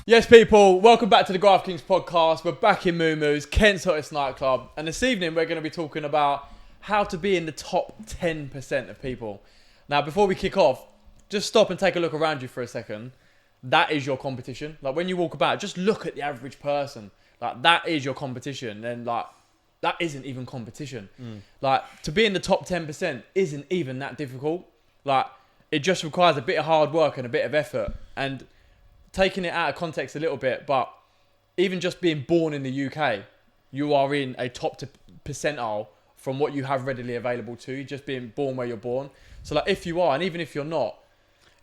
Yes, people, welcome back to the Graft podcast. We're back in Moo-Moo's, Kent's hottest nightclub. And this evening, we're going to be talking about how to be in the top 10% of people. Now, before we kick off, just stop and take a look around you for a second. That is your competition. Like, when you walk about, just look at the average person. Like, that is your competition. And, like, that isn't even competition. Like, to be in the top 10% isn't even that difficult. Like, it just requires a bit of hard work and a bit of effort. And taking it out of context a little bit, but even just being born in the UK, you are in a top percentile from what you have readily available to you, just being born where you're born. So, like, if you are, and even if you're not,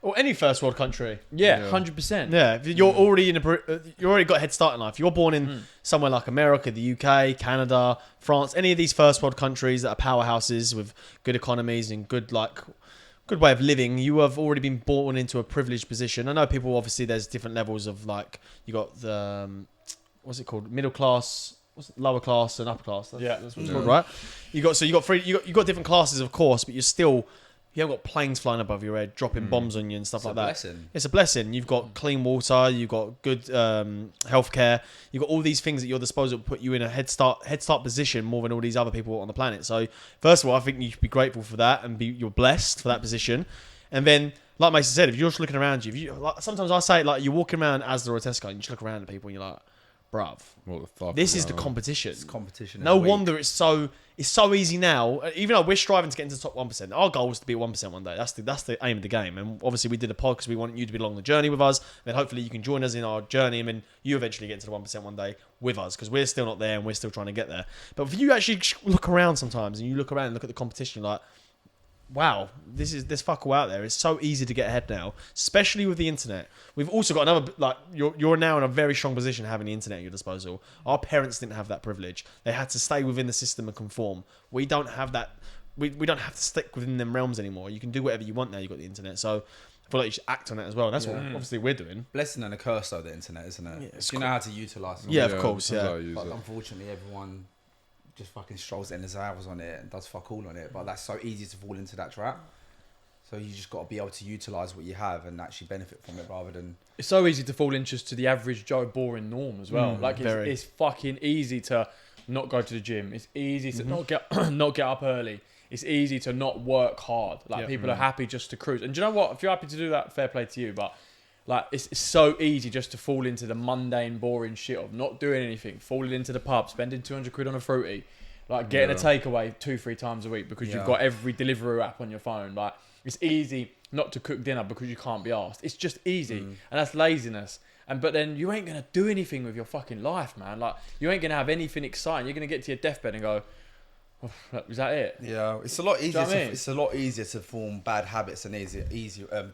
or any first world country, 100%. Yeah, if you're already you already got a head start in life. You're born in somewhere like America, the UK, Canada, France, any of these first world countries that are powerhouses with good economies and good way of living. You have already been born into a privileged position. I know people, obviously, there's different levels of, like, you got the what's it called, middle class, lower class, and upper class. That's what it's called, right? You got different classes, of course, but you haven't got planes flying above your head, dropping bombs on you and stuff like that. Blessing. It's a blessing. You've got clean water, you've got good healthcare, you've got all these things at your disposal to put you in a head start position more than all these other people on the planet. So, first of all, I think you should be grateful for that and you're blessed for that position. And then, like Mason said, if you're just looking around you, sometimes I say, like, you're walking around Asda or Tesco and you just look around at people and you're like, bruv, what the fuck? this is the competition. It's competition. No wonder it's so easy now. Even though we're striving to get into the top 1%, our goal was to be at 1% one day. That's the aim of the game. And obviously, we did a pod because we want you to be along the journey with us. Then hopefully, you can join us in our journey, and then you eventually get into the 1% one day with us, because we're still not there and we're still trying to get there. But if you actually look around sometimes and you look around and look at the competition, you're like, wow, there's fuck all out there. It's so easy to get ahead now, especially with the internet. We've also got another, like, you're now in a very strong position having the internet at your disposal. Our parents didn't have that privilege. They had to stay within the system and conform. We don't have that. We don't have to stick within them realms anymore. You can do whatever you want now. You've got the internet. So I feel like you should act on it as well. And that's what obviously we're doing. Blessing and a curse, though, the internet, isn't it? Yeah, you know how to utilise it. Yeah, of course, yeah. But unfortunately, everyone just fucking strolls in his hours on it and does fuck all on it. But that's so easy to fall into that trap. So you just got to be able to utilise what you have and actually benefit from it, rather than... It's so easy to fall into to the average Joe boring norm as well. Like, it's fucking easy to not go to the gym. It's easy to not get up early. It's easy to not work hard. Like, people are happy just to cruise. And do you know what? If you're happy to do that, fair play to you. But, like, it's so easy just to fall into the mundane, boring shit of not doing anything, falling into the pub, spending 200 quid on a fruity, like getting a takeaway 2-3 times a week because you've got every Deliveroo app on your phone. Like, it's easy not to cook dinner because you can't be asked. It's just easy. And that's laziness. But then you ain't going to do anything with your fucking life, man. Like, you ain't going to have anything exciting. You're going to get to your deathbed and go, oh, is that it? Yeah, it's a lot easier. I mean? It's a lot easier to form bad habits and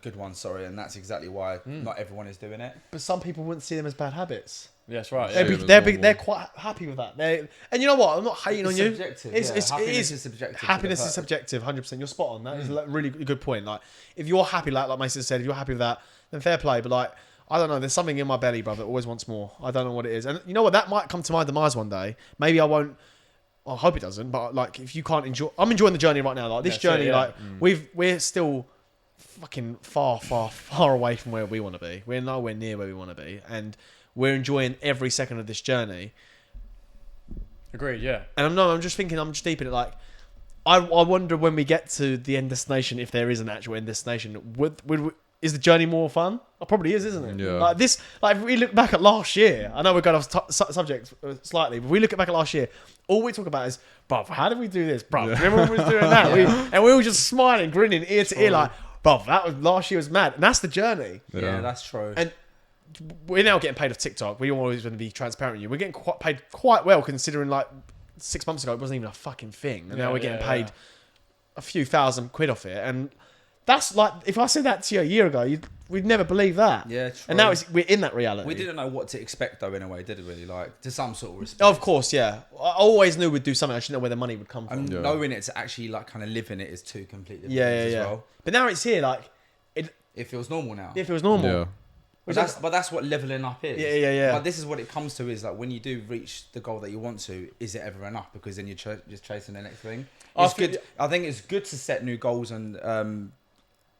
good ones. Sorry, and that's exactly why not everyone is doing it. But some people wouldn't see them as bad habits. That's right. They're quite happy with that. And you know what? I'm not hating on you. Subjective, Happiness is subjective. Happiness is subjective, 100%. You're spot on. That is a really good point. Like, if you're happy, like Mason said, if you're happy with that, then fair play. But, like, I don't know. There's something in my belly, brother, that always wants more. I don't know what it is. And you know what? That might come to my demise one day. Maybe I won't. I hope it doesn't. But, like, if you can't enjoy, I'm enjoying the journey right now. Like, this journey, we're still fucking far away from where we want to be. We're nowhere near where we want to be, and we're enjoying every second of this journey. Agreed, yeah. And I'm just thinking, I'm just deep in it. Like, I wonder when we get to the end destination, if there is an actual end destination, is the journey more fun? It probably is, isn't it? Yeah. Like if we look back at last year, I know we're going off subject slightly, but we look back at last year, all we talk about is, bruv, how did we do this? Bruv, remember when we was doing that? And we were just smiling, grinning ear to ear, like, bruv, last year was mad. And that's the journey. Yeah, that's true. And we're now getting paid off TikTok. We always want to be transparent with you. We're getting paid quite well, considering, like, 6 months ago it wasn't even a fucking thing, and now we're getting paid a few £1,000 off it. And that's like, if I said that to you a year ago, we'd never believe that. Yeah, true. And now we're in that reality. We didn't know what to expect, though, in a way, did we? Like, to some sort of respect. Of course, yeah. I always knew we'd do something. I just didn't know where the money would come from. And knowing it to actually, like, kind of live in it is two completely different yeah. things as well. But now it's here, like, it feels normal now. It feels normal. Yeah. But that's what leveling up is. Yeah. But this is what it comes to, is like, when you do reach the goal that you want to, is it ever enough? Because then you're just chasing the next thing. I think it's good to set new goals, and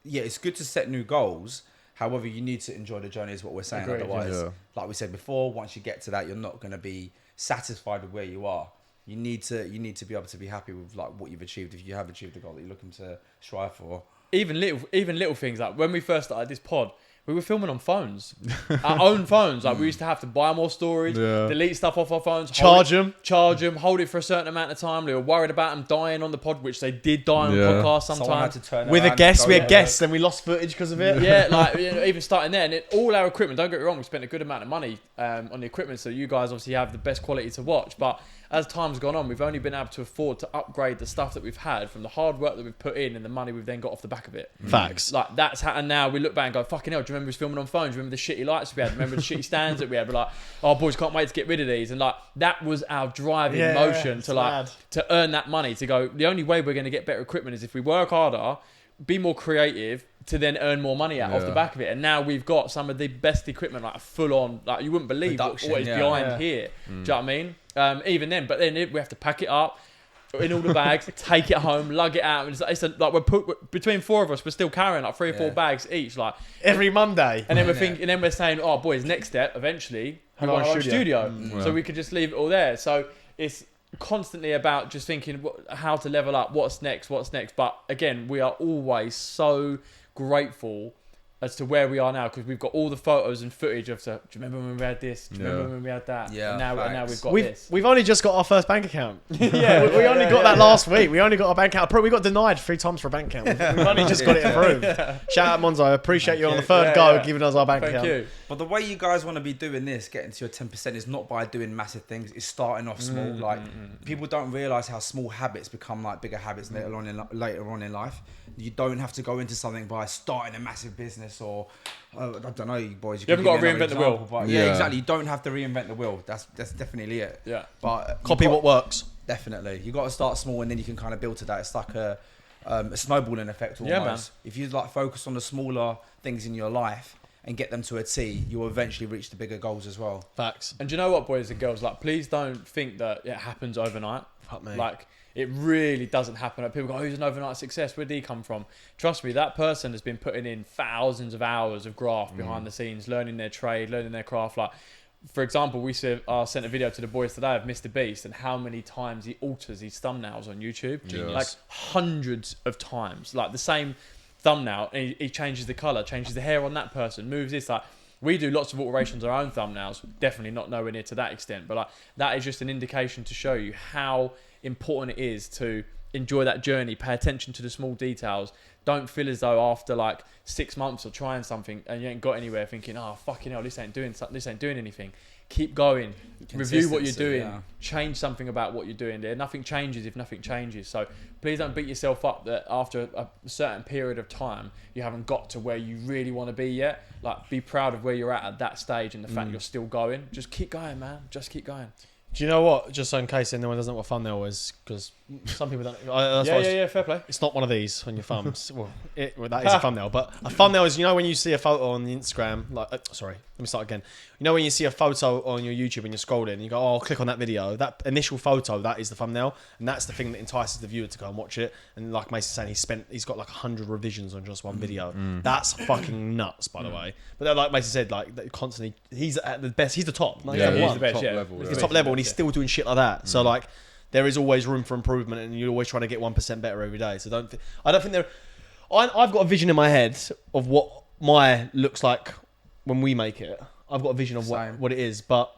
it's good to set new goals. However, you need to enjoy the journey is what we're saying. Agreed, Otherwise, yeah. like we said before, once you get to that, you're not going to be satisfied with where you are. You need to be able to be happy with like what you've achieved. If you have achieved the goal that you're looking to strive for. Even little things, like when we first started this pod, we were filming on phones, our own phones. Like we used to have to buy more storage, Yeah. delete stuff off our phones, Charge them. hold it for a certain amount of time. We were worried about them dying on the pod, which they did die on Yeah. podcasts Someone had sometimes. to turn With around a guest, and we go, had guests, and we lost footage because of it. Yeah, like even starting there, and all our equipment. Don't get me wrong, we spent a good amount of money on the equipment, so you guys obviously have the best quality to watch. But as time's gone on, we've only been able to afford to upgrade the stuff that we've had from the hard work that we've put in and the money we've then got off the back of it. Facts. Like that's how, and now we look back and go, fucking hell, do you remember us filming on phones? Do you remember the shitty lights we had? Remember the shitty stands that we had? We're like, oh boys, can't wait to get rid of these. And like that was our driving Yeah, motion it's to like mad. to earn that money, to go, the only way we're going to get better equipment is if we work harder, be more creative, to then earn more money out off the Yeah. back of it. And now we've got some of the best equipment, like full on, like you wouldn't believe Production, what is yeah. behind Yeah. here. Do you know what I mean? Even then, but then we have to pack it up in all the bags, take it home, lug it out. And like we're between four of us, we're still carrying like 3 or 4 Yeah. bags each. Like, Every Monday. and then we're Yeah. thinking, and then we're saying, oh boys, next step, eventually, we Have our want our own studio. studio, Yeah. so we could just leave it all there. So it's constantly about just thinking how to level up, what's next. But again, we are always so grateful as to where we are now, because we've got all the photos and footage of. So, do you remember when we had this? Do you remember Yeah. when we had that? Yeah, And now facts. we've got We've this. we've only just got our first bank account. Yeah, we only yeah, got that yeah. last week. We only got a bank account. We got denied 3 times for a bank account. We've only just got it approved. Shout out Monzo. I appreciate you on the third Yeah, go yeah. giving us our bank Thank account. you. But the way you guys want to be doing this, getting to your 10%, is not by doing massive things. It's starting off small. Like people don't realize how small habits become like bigger habits later on in life. You don't have to go into something by starting a massive business or I don't know, you boys. You haven't got to reinvent the wheel. But Yeah. yeah, exactly. You don't have to reinvent the wheel. That's definitely it. Yeah. But Copy you've what got- works. Definitely, you got to start small and then you can kind of build to that. It's like a snowballing effect almost. Yeah, man. If you like focus on the smaller things in your life and get them to a T, you will eventually reach the bigger goals as well. Facts. And do you know what, boys and girls? Like, please don't think that it happens overnight. Fuck me. Like, it really doesn't happen. Like, people go, oh, he's an overnight success. Where did he come from? Trust me, that person has been putting in thousands of hours of graft behind the scenes, learning their trade, learning their craft. Like, for example, we sent a video to the boys today of Mr. Beast and how many times he alters his thumbnails on YouTube. Genius. Like, hundreds of times. Like, the same thumbnail, and he changes the colour, changes the hair on that person, moves this. Like, we do lots of alterations on our own thumbnails, definitely not nowhere near to that extent, but like that is just an indication to show you how important it is to enjoy that journey, pay attention to the small details. Don't feel as though after like 6 months of trying something and you ain't got anywhere, thinking, oh fucking hell, this ain't doing anything. Keep going, review what you're Consistency, doing, yeah. change something about what you're doing there. Nothing changes if nothing changes. So please don't beat yourself up that after a certain period of time you haven't got to where you really want to be yet. Like, be proud of where you're at that stage and the fact you're still going. Just keep going, man. Just keep going. Do you know what? Just so in case anyone doesn't know what a thumbnail is, because some people don't. That's why Yeah, fair play. It's not one of these on your thumbs. well, that is a thumbnail. But a thumbnail is, you know, when you see a photo on the Instagram, like, sorry, let me start again. You know, when you see a photo on your YouTube and you're scrolling, and you go, oh, I'll click on that video. That initial photo, that is the thumbnail, and that's the thing that entices the viewer to go and watch it. And like Mason's saying, he's got like 100 revisions on just one video. That's fucking nuts, by the way. But then, like Mason said, like constantly, he's at the best. He's the top. Like, Yeah, he's he's number the one. best, top yeah. level. He's Yeah. the top level, and he's Yeah. still doing shit like that. So like, there is always room for improvement, and you're always trying to get 1% better every day. So I don't think there. I've got a vision in my head of what my looks like when we make it. I've got a vision of Same. what it is, but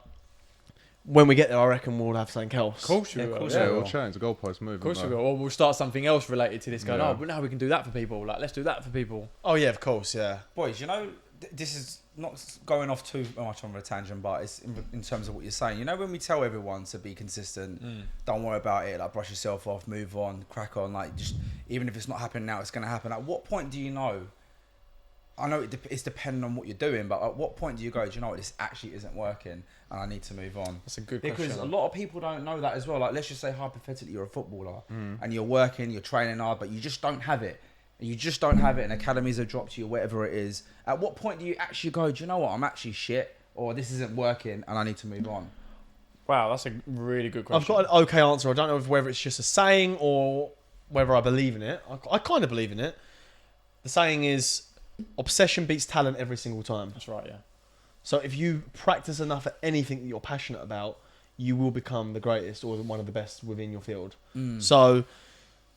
when we get there, I reckon we'll have something else. Of course you Yeah, of will. course Yeah, you we'll will. change the goalpost move. Of course we will. Or we'll start something else related to this going, Yeah. oh, but now we can do that for people. Like, let's do that for people. Oh yeah, of course, yeah. Boys, you know, this is not going off too much on a tangent, but it's in terms of what you're saying. You know, when we tell everyone to be consistent, don't worry about it, like brush yourself off, move on, crack on, like just even if it's not happening now, it's going to happen. At what point do you know? I know it's dependent on what you're doing, but at what point do you go, do you know what, this actually isn't working and I need to move on? That's a good Because question. a lot of people don't know that as well. Like, let's just say hypothetically you're a footballer and you're working, you're training hard, but you just don't have it. You just don't have it, and academies have dropped you, or whatever it is. At what point do you actually go, do you know what, I'm actually shit, or this isn't working and I need to move on? Wow, that's a really good question. I've got an okay answer. I don't know whether it's just a saying or whether I believe in it. I kind of believe in it. The saying is, obsession beats talent every single time. That's right, yeah. So if you practice enough at anything that you're passionate about, you will become the greatest or one of the best within your field. So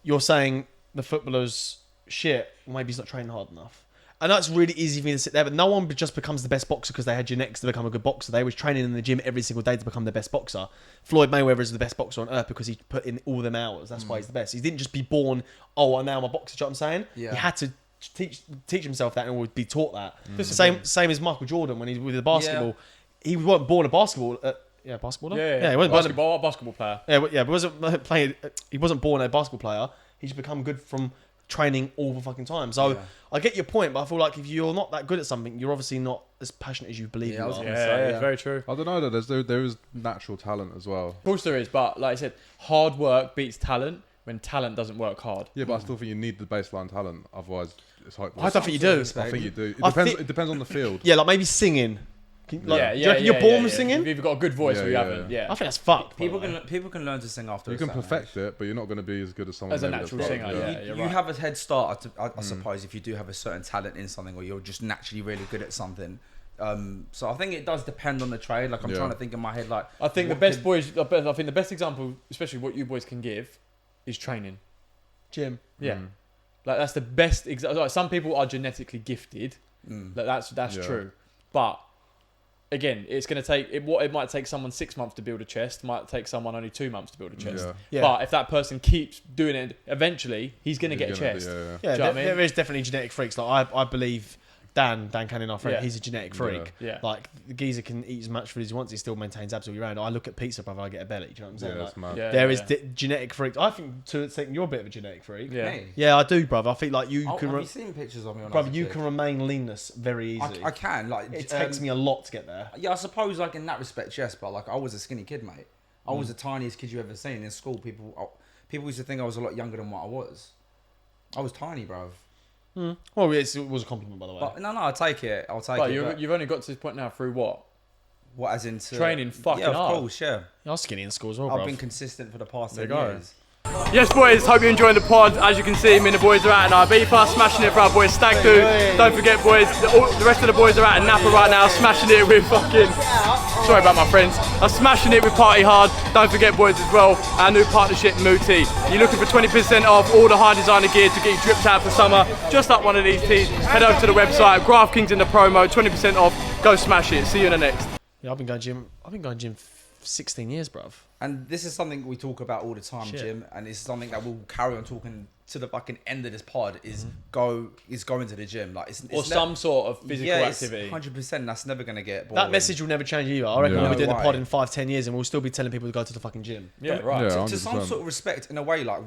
you're saying the footballer's shit, maybe he's not training hard enough. I know it's really easy for me to sit there, but no one just becomes the best boxer because they had genetics to become a good boxer. They was training in the gym every single day to become the best boxer. Floyd Mayweather is the best boxer on earth because he put in all them hours. That's why he's the best. He didn't just be born, and now I'm a boxer. Do you know what I'm saying? Yeah. He had to teach himself that and would be taught that. Same as Michael Jordan when he was with the basketball. He wasn't born a basketball. Basketballer. Yeah, he wasn't basketball player. but wasn't playing. He wasn't born a basketball player. He's become good from training all the fucking time. So I get your point, but I feel like if you're not that good at something, you're obviously not as passionate as you believe you are. Yeah, very true. I don't know though. There is natural talent as well. Of course there is, but like I said, hard work beats talent when talent doesn't work hard. Yeah, but I still think you need the baseline talent. Otherwise, it's hopeless. I don't think you do. I think you do. I It depends on the field. Yeah, like maybe singing. Do you reckon you're born with singing? You've either got a good voice or you haven't. Yeah. I think that's fucked. People can learn to sing after. You a can certain perfect age. it, but you're not going to be as good as someone As a maybe that's natural got- singer, yeah. You're You right. have a head start, I suppose, if you do have a certain talent in something, or you're just naturally really good at something. So I think it does depend on the trade. Like I'm trying to think in my head, like I think the best boys. I think the best example, especially what you boys can give, is training. Gym. Yeah, like that's the best example. Like some people are genetically gifted. Like that's true, but again, it's going to take it might take someone 6 months to build a chest. Might take someone only 2 months to build a chest. Yeah. But if that person keeps doing it, eventually he's going to get a chest. Yeah. Yeah, Do you know what I mean? there is definitely genetic freaks. Like I believe Dan Cannon, our friend, Yeah. he's a genetic freak. Yeah. Like the geezer can eat as much food as he wants, he still maintains absolutely round. I look at pizza, brother, I get a belly. Do you know what I'm saying? Yeah, Like, that's mad. Yeah, there is yeah. genetic freaks. I think to think you're a bit of a genetic freak. Yeah. Me? Yeah, I do, brother. I think like you can, Have you seen pictures of me? When I brother, was a you kid? can remain leanness very easily. I can. Like it takes me a lot to get there. Yeah, I suppose like in that respect, yes. But like I was a skinny kid, mate. I was the tiniest kid you ever seen in school. People used to think I was a lot younger than what I was. I was tiny, bro. Well, it was a compliment, by the way. But no, I'll take it. I'll take But it. you've only got to this point now through what? What, as into Training fucking yeah, of hard. course, yeah. I was skinny in school as well, I've bro. been consistent for the past There 10 you go. years. Yes, boys, hope you're enjoying the pod. As you can see, me and the boys are out in Ibiza, smashing it for our boys Stag Do. Don't forget, boys, the rest of the boys are out in Napa right now, smashing it with fucking... Sorry about my friends. I'm smashing it with Party Hard. Don't forget, boys, as well, our new partnership, Muti. You're looking for 20% off all the high designer gear to get you dripped out for summer, just like one of these tees. Head over to the website, Graft Kings in the promo, 20% off. Go smash it. See you in the next. Yeah, I've been going gym 16 years, bruv. And this is something we talk about all the time, Shit. Jim. And it's something that we'll carry on talking to the fucking end of this pod. Is going to the gym, like it's Or some sort of physical activity. 100%. That's never gonna get boring. That message will never change either. I reckon Yeah. we'll be doing the No pod way. in 5-10 years and we'll still be telling people to go to the fucking gym. Yeah, right. Yeah. to some 100%. sort of respect, in a way, like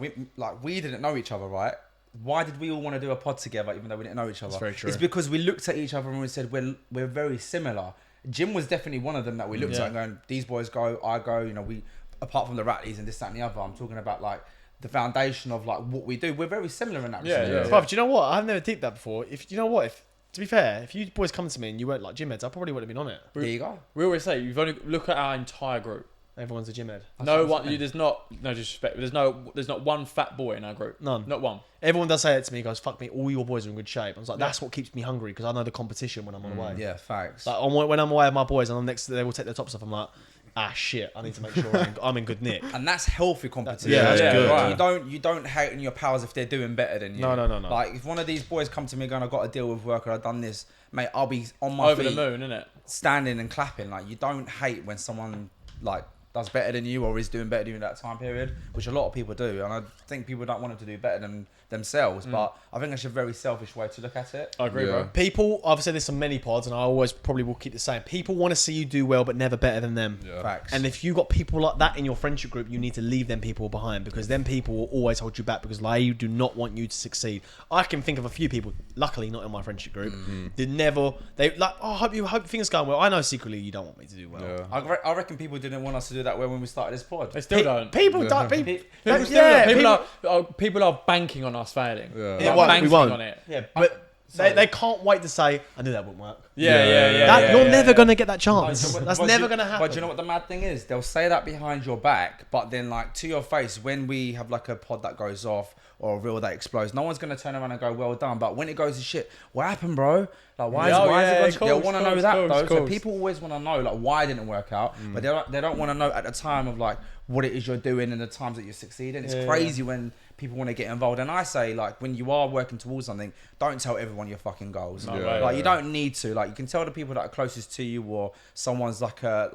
we didn't know each other, right? Why did we all want to do a pod together, even though we didn't know each other? That's very true. It's because we looked at each other and we said we're very similar. Jim was definitely one of them that we looked at and going, these boys go, I go. You know, we apart from the Ratleys and this, that, and the other. I'm talking about like the foundation of like what we do. We're very similar in that Yeah, respect. yeah. Bruv, do you know what? I've never deeped that before. To be fair, if you boys come to me and you weren't like gym heads, I probably would have been on it. There you go. We always say, you've only look at our entire group. Everyone's a gym head. No one. There's not no disrespect. There's not one fat boy in our group. None. Not one. Everyone does say it to me. He goes, "Fuck me, all your boys are in good shape." I was like, "That's what keeps me hungry because I know the competition when I'm on the way." Yeah, facts. Like when I'm away with my boys and I'm next to they will take their tops off. I'm like, shit, I need to make sure I'm in good nick. And that's healthy competition. Yeah, that's good. Right. You don't hate on your pals if they're doing better than you. No. Like if one of these boys come to me going, I got to deal with work or I've done this, mate, I'll be on my Over feet, the moon, innit? standing and clapping. Like you don't hate when someone like does better than you or is doing better during that time period, which a lot of people do. And I think people don't want them to do better than themselves, but I think that's a very selfish way to look at it. I agree, Yeah. bro. People, I've said this on many pods, and I always probably will keep the same. People want to see you do well, but never better than them. Yeah. Facts. And if you got people like that in your friendship group, you need to leave them people behind because them people will always hold you back because they do not want you to succeed. I can think of a few people, luckily not in my friendship group, I hope things going well. I know secretly you don't want me to do well. Yeah. I reckon people didn't want us to do that well when we started this pod. They still don't. People Yeah. don't. People still don't. People are banking on us failing. Yeah. It Like, won't, banking we won't. on it. Yeah, but they can't wait to say, I knew that wouldn't work. Yeah. You're never going to get that But chance. you know- That's but never you- going to happen. But do you know what the mad thing is? They'll say that behind your back, but then like to your face, when we have like a pod that goes off or a reel that explodes, no one's gonna turn around and go, well done. But when it goes to shit, what happened, bro? Like why Yeah, is it going? They'll want to know that though. So course. people always want to know like why it didn't work out, but they don't want to know at the time of like what it is you're doing and the times that you're succeeding. It's crazy when people want to get involved. And I say, like, when you are working towards something, don't tell everyone your fucking goals. You don't need to. Like, you can tell the people that are closest to you, or someone's like a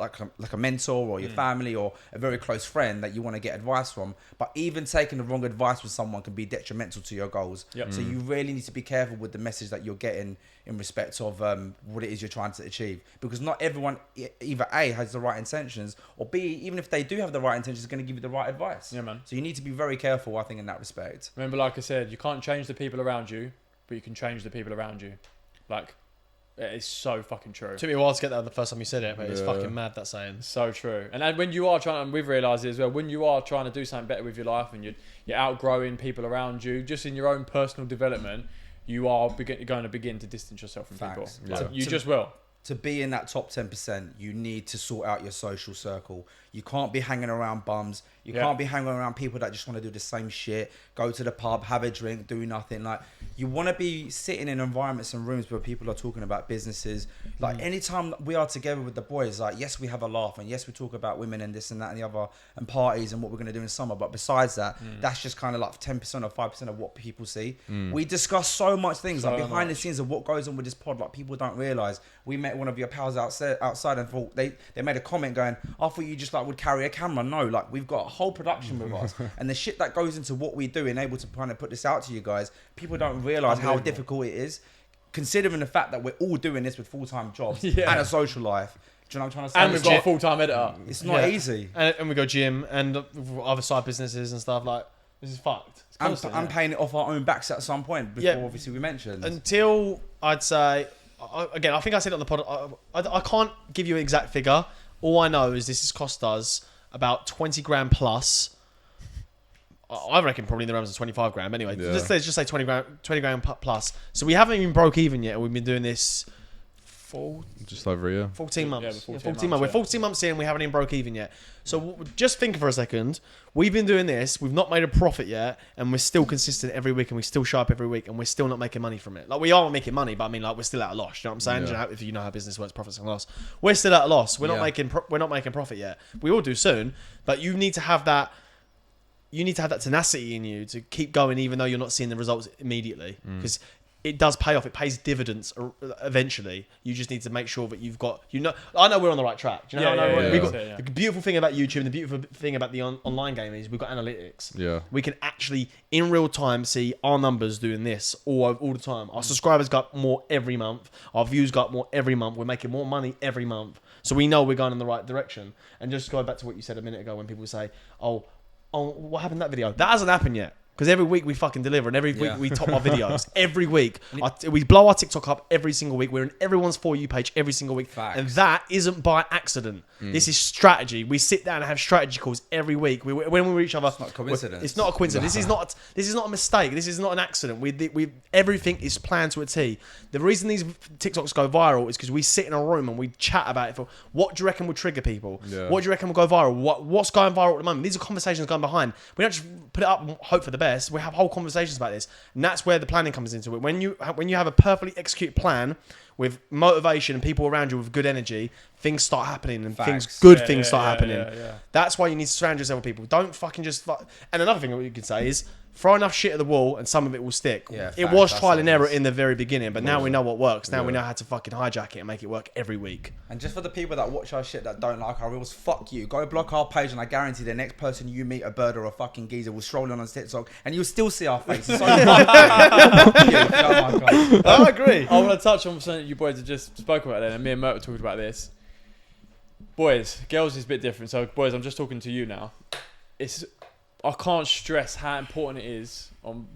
mentor, or your family, or a very close friend that you want to get advice from. But even taking the wrong advice from someone can be detrimental to your goals. So you really need to be careful with the message that you're getting in respect of what it is you're trying to achieve, because not everyone either A, has the right intentions, or B, even if they do have the right intentions, is going to give you the right advice. Yeah, man. So you need to be very careful, I think, in that respect. Remember, like I said, you can't change the people around you, but you can change the people around you. Like, it is so fucking true. Took me a while to get that the first time you said it, but it's fucking mad, that saying. So true. And then when you are trying, and we've realised it as well, when you are trying to do something better with your life and you're outgrowing people around you, just in your own personal development, you are going to begin to distance yourself from Facts. people. Like, you just will. To be in that top 10%, you need to sort out your social circle. You can't be hanging around bums. You can't be hanging around people that just want to do the same shit, go to the pub, have a drink, do nothing. Like, you want to be sitting in environments and rooms where people are talking about businesses. Like, anytime we are together with the boys, like, yes, we have a laugh, and yes, we talk about women and this and that and the other, and parties and what we're going to do in summer. But besides that, that's just kind of like 10% or 5% of what people see. We discuss so much things, like behind the scenes of what goes on with this pod. Like, people don't realise. We met one of your pals outside and thought they made a comment going, I thought you just like would carry a camera. No, like, we've got a whole production with us, and the shit that goes into what we do and able to kind of put this out to you guys, people don't realise how difficult it is, considering the fact that we're all doing this with full-time jobs and a social life. Do you know what I'm trying to say? And we've got a full-time editor. It's not easy. And we go gym and other side businesses and stuff. Like, this is fucked. I'm paying it off our own backs at some point before obviously we mentioned. Until, I'd say, again, I think I said it on the pod, I can't give you an exact figure. All I know is this has cost us about 20 grand plus. I reckon probably in the realms of 25 grand. Anyway, let's just say 20 grand plus. So we haven't even broke even yet. We've been doing this just over a year. 14 months. 14 months. We're 14 months in. We haven't even broke even yet. So just think for a second. We've been doing this. We've not made a profit yet, and we're still consistent every week, and we still show up every week, and we're still not making money from it. Like, we are making money, but I mean, like, we're still at a loss. You know what I'm saying? Yeah. You know, if you know how business works, profits and loss. We're still at a loss. We're not making. We're not making profit yet. We will do soon, but you need to have that. You need to have that tenacity in you to keep going, even though you're not seeing the results immediately, because it does pay off. It pays dividends eventually. You just need to make sure that you've got, I know we're on the right track. Do you know? The beautiful thing about YouTube and the beautiful thing about the online game is we've got analytics. Yeah. We can actually, in real time, see our numbers doing this all the time. Our subscribers got more every month. Our views got more every month. We're making more money every month. So we know we're going in the right direction. And just going back to what you said a minute ago when people say, oh, what happened to that video? That hasn't happened yet. Because every week we fucking deliver, and every week we top our videos. Every week. We blow our TikTok up every single week. We're in everyone's For You page every single week. Facts. And that isn't by accident. This is strategy. We sit down and have strategy calls every week. When we're with each other. It's not a coincidence. It's not a coincidence. This is not a mistake. This is not an accident. Everything is planned to a T. The reason these TikToks go viral is because we sit in a room and we chat about it. What do you reckon will trigger people? Yeah. What do you reckon will go viral? What's going viral at the moment? These are conversations going behind. We don't just put it up and hope for the best. We have whole conversations about this, and that's where the planning comes into it. When you have a perfectly executed plan with motivation and people around you with good energy, things start happening, and things start happening. That's why you need to surround yourself with people. Don't fucking just. And another thing that you can say is throw enough shit at the wall, and some of it will stick. Yeah, it was trial and error in the very beginning, but now we know what works. Now we know how to fucking hijack it and make it work every week. And just for the people that watch our shit that don't like our reels, fuck you. Go block our page, and I guarantee the next person you meet, a bird or a fucking geezer, will stroll on TikTok, and you'll still see our faces. So I agree. I want to touch on something you boys have just spoke about then, and me and Mert were talking about this. Boys, girls is a bit different. So, boys, I'm just talking to you now. I can't stress how important it is on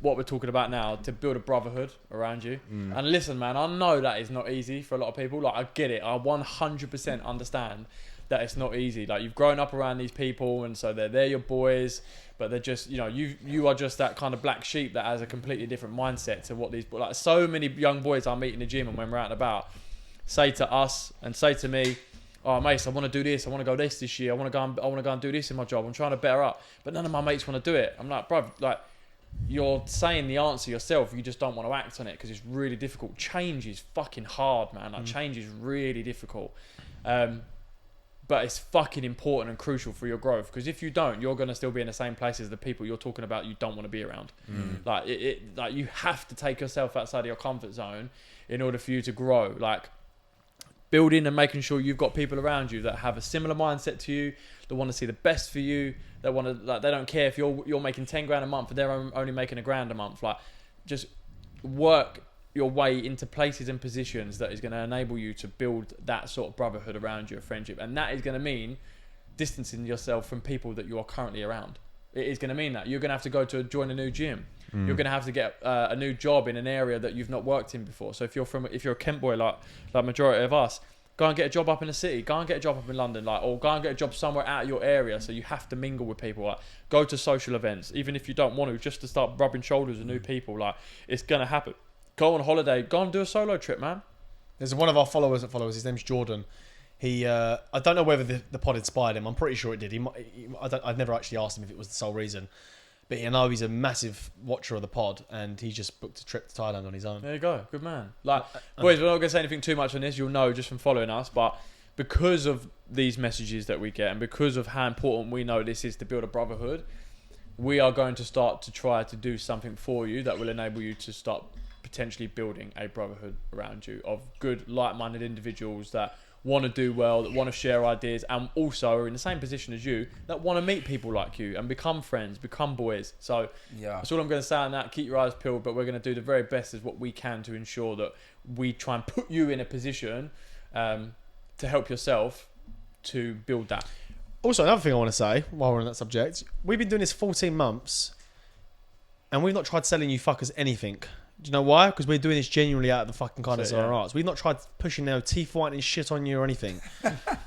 what we're talking about now to build a brotherhood around you. And listen, man, I know that is not easy for a lot of people. Like, I get it. I 100% understand that it's not easy. Like, you've grown up around these people, and so they're your boys, but they're just, you are just that kind of black sheep that has a completely different mindset to what these, like, so many young boys I meet in the gym and when we're out and about say to us and say to me, oh, mates, I want to do this. I want to go this year. I want to go and do this in my job. I'm trying to better up. But none of my mates want to do it. I'm like, bro, like, you're saying the answer yourself. You just don't want to act on it because it's really difficult. Change is fucking hard, man. Like change is really difficult. But it's fucking important and crucial for your growth, because if you don't, you're going to still be in the same place as the people you're talking about you don't want to be around. Like like you have to take yourself outside of your comfort zone in order for you to grow. Like building and making sure you've got people around you that have a similar mindset to you, that want to see the best for you, that want to, like, they don't care if you're making 10 grand a month and they're only making a grand a month. Like, just work your way into places and positions that is going to enable you to build that sort of brotherhood around your friendship, and that is going to mean distancing yourself from people that you are currently around. It is going to mean that you're going to have to go to join a new gym. You're going to have to get a new job in an area that you've not worked in before. So if you're a Kent boy like majority of us, go and get a job up in the city. Go and get a job up in London, or go and get a job somewhere out of your area. So you have to mingle with people. Like, go to social events, even if you don't want to, just to start rubbing shoulders with new people. Like, it's going to happen. Go on holiday. Go and do a solo trip, man. There's one of our followers that follows. His name's Jordan. He, I don't know whether the pod inspired him. I'm pretty sure it did. I've never actually asked him if it was the sole reason. But you know, he's a massive watcher of the pod, and he just booked a trip to Thailand on his own. There you go. Good man. Like, boys, we're not going to say anything too much on this. You'll know just from following us. But because of these messages that we get, and because of how important we know this is to build a brotherhood, we are going to start to try to do something for you that will enable you to start potentially building a brotherhood around you of good, like-minded individuals that want to do well, that want to share ideas, and also are in the same position as you, that want to meet people like you and become friends, become boys. So that's all I'm going to say on that. Keep your eyes peeled, but we're going to do the very best as what we can to ensure that we try and put you in a position to help yourself to build that. Also, another thing I want to say while we're on that subject, we've been doing this 14 months and we've not tried selling you fuckers anything. Do you know why? Because we're doing this genuinely out of the fucking kindness of our hearts. We've not tried pushing no teeth whitening shit on you or anything.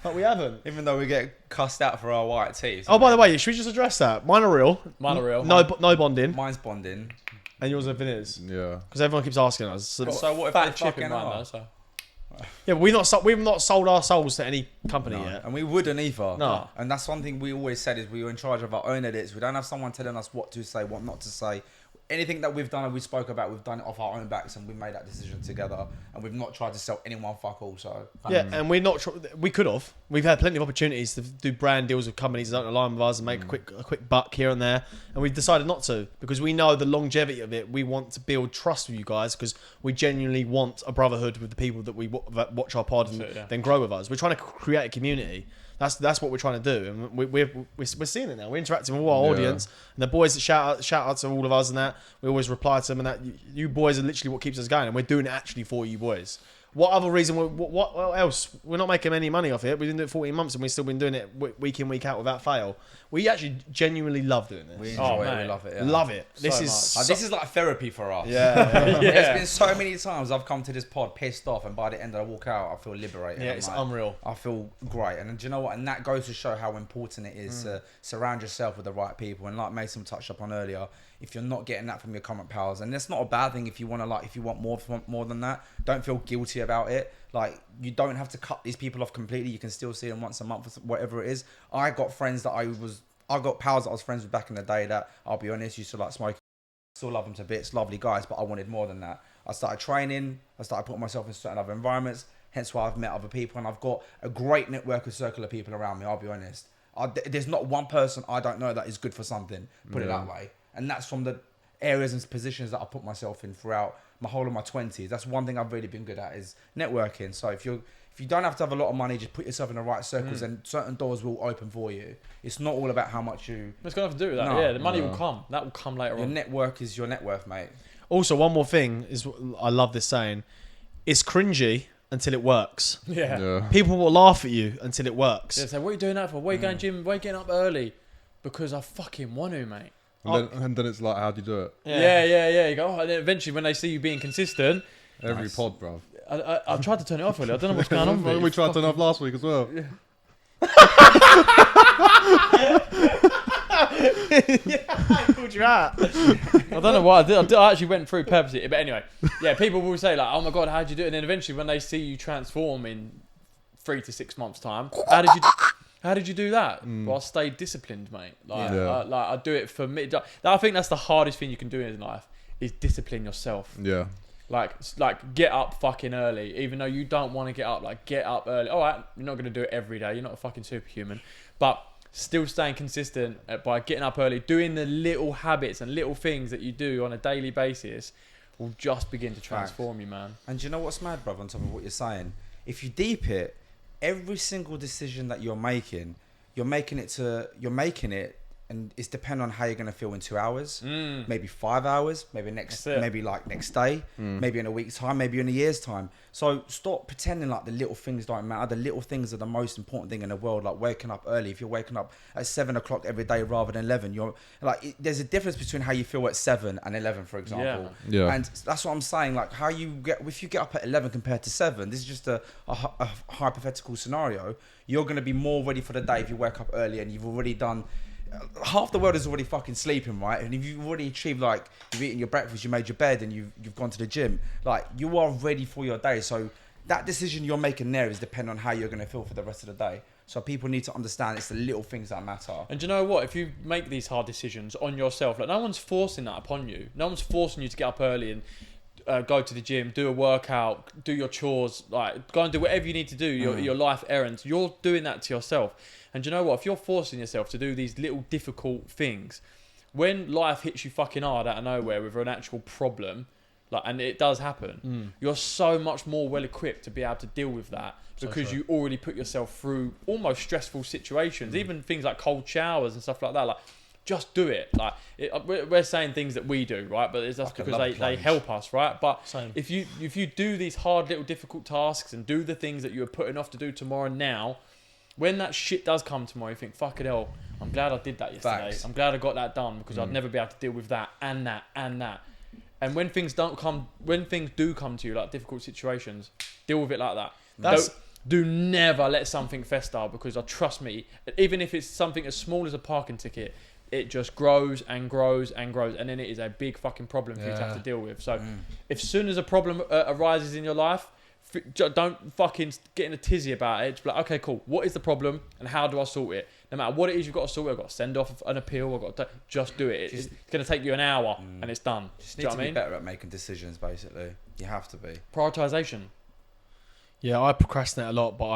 But we haven't. Even though we get cussed out for our white teeth. Oh, by the way, should we just address that? Mine are real. Mine are real. No bonding. Mine's bonding. And yours are veneers. Yeah. Because everyone keeps asking us. So what if Fat they chip fucking in mine, are? though, so. yeah, but we've not sold our souls to any company yet. And we wouldn't either. No. And that's one thing we always said, is we were in charge of our own edits. We don't have someone telling us what to say, what not to say. Anything that we've done and we spoke about, we've done it off our own backs, and we made that decision together, and we've not tried to sell anyone fuck all. So yeah, and we're not. We could have. We've had plenty of opportunities to do brand deals with companies that don't align with us and make a quick buck here and there, and we've decided not to, because we know the longevity of it. We want to build trust with you guys, because we genuinely want a brotherhood with the people that that watch our pod and then grow with us. We're trying to create a community. That's what we're trying to do, and we're seeing it now. We're interacting with all our audience, and the boys that shout out to all of us, and that we always reply to them, and that you boys are literally what keeps us going, and we're doing it actually for you boys. What other reason? What else? We're not making any money off it. We've been doing it 14 months, and we've still been doing it week in, week out without fail. We actually genuinely love doing this. we enjoy it. We love it. Yeah. Love it. This This is like therapy for us. Yeah. There's been so many times I've come to this pod pissed off, and by the end I walk out, I feel liberated. Yeah, it's unreal. I feel great, and do you know what? And that goes to show how important it is to surround yourself with the right people. And like Mason touched upon earlier, if you're not getting that from your current pals, and that's not a bad thing. If you want to, if you want more than that, don't feel guilty about it. Like, you don't have to cut these people off completely. You can still see them once a month, whatever it is. I got friends that I got pals that I was friends with back in the day that, I'll be honest, used to like smoking. Still love them to bits, lovely guys, but I wanted more than that. I started training. I started putting myself in certain other environments. Hence why I've met other people, and I've got a great network of circle of people around me. I'll be honest. There's not one person I don't know that is good for something. Put it that way. And that's from the areas and positions that I put myself in throughout my whole of my 20s. That's one thing I've really been good at, is networking. So if you don't have to have a lot of money, just put yourself in the right circles, and certain doors will open for you. It's not all about how much you... It's going to have to do with that. Yeah, the money will come. That will come later on. Your network is your net worth, mate. Also, one more thing is, I love this saying, it's cringy until it works. Yeah. People will laugh at you until it works. Yeah, so what are you doing that for? Why are you going gym? Why are you getting up early? Because I fucking want to, mate. And then it's like, how do you do it? Yeah. You go, and then eventually when they see you being consistent... Every pod, bro. I've tried to turn it off earlier. I don't know what's going on. We tried to turn it off last week as well. Yeah. I called you out. I don't know why. I actually went through purposely. But anyway, yeah, people will say like, oh my God, how'd you do it? And then eventually when they see you transform in 3 to 6 months time, How did you do that? Well, I stayed disciplined, mate. Like, Yeah. I do it for me. I think that's the hardest thing you can do in life is discipline yourself. Yeah. Like get up fucking early, even though you don't want to get up. Like get up early. All right, you're not gonna do it every day. You're not a fucking superhuman, but still staying consistent by getting up early, doing the little habits and little things that you do on a daily basis will just begin to transform you, man. And do you know what's mad, brother, on top of what you're saying? If you deep it, every single decision that you're making it, and it's depending on how you're going to feel in 2 hours, maybe 5 hours, maybe next day, maybe in a week's time, maybe in a year's time. So stop pretending like the little things don't matter. The little things are the most important thing in the world, like waking up early. If you're waking up at 7 o'clock every day rather than 11, you're like, there's a difference between how you feel at 7 and 11, for example. Yeah. And that's what I'm saying. Like how you get, if you get up at 11 compared to 7, this is just a hypothetical scenario. You're going to be more ready for the day if you wake up early and you've already done. Half the world is already fucking sleeping, right? And if you've already achieved, like, you've eaten your breakfast, you made your bed, and you've gone to the gym, like, you are ready for your day. So that decision you're making there is dependent on how you're going to feel for the rest of the day. So people need to understand it's the little things that matter. And do you know what? If you make these hard decisions on yourself, like no one's forcing that upon you. No one's forcing you to get up early and go to the gym, do a workout, do your chores, like go and do whatever you need to do, your life errands. You're doing that to yourself. And do you know what? If you're forcing yourself to do these little difficult things, when life hits you fucking hard out of nowhere with an actual problem, like, and it does happen, you're so much more well equipped to be able to deal with that because you already put yourself through almost stressful situations, even things like cold showers and stuff like that. Like, just do it. Like, we're saying things that we do, right? But it's just because they help us, right? But if you do these hard little difficult tasks and do the things that you were putting off to do tomorrow now, when that shit does come tomorrow, you think, fuck it hell, I'm glad I did that yesterday. Facts. I'm glad I got that done because I'd never be able to deal with that and that and that. And when things do come to you, like difficult situations, deal with it like that. Do never let something fester because trust me, even if it's something as small as a parking ticket, it just grows and grows and grows, and then it is a big fucking problem for you to have to deal with. So, if soon as a problem arises in your life, don't fucking get in a tizzy about it. Just be like, okay, cool. What is the problem, and how do I sort it? No matter what it is, you've got to sort it. I've got to send off an appeal. I've got to just do it. It's going to take you an hour, and it's done. Just need to be better at making decisions. Basically, you have to be. Prioritization. Yeah, I procrastinate a lot, but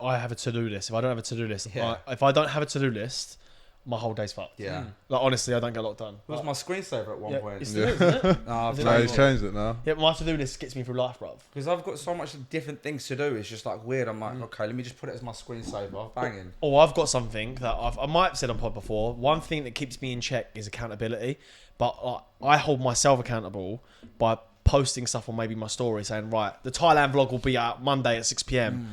I have a to-do list. If I don't have a to-do list, if I don't have a to-do list, my whole day's fucked. Yeah. Like, honestly, I don't get a lot done. It was my screensaver at one point. It's still is, isn't it? No, He's changed it now. Yeah, my to-do list gets me through life, bruv. Because I've got so much different things to do. It's just like weird. I'm like, okay, let me just put it as my screensaver. Banging. Or I've got something that I might have said on pod before. One thing that keeps me in check is accountability. But I hold myself accountable by posting stuff on maybe my story saying, right, the Thailand vlog will be out Monday at 6 p.m.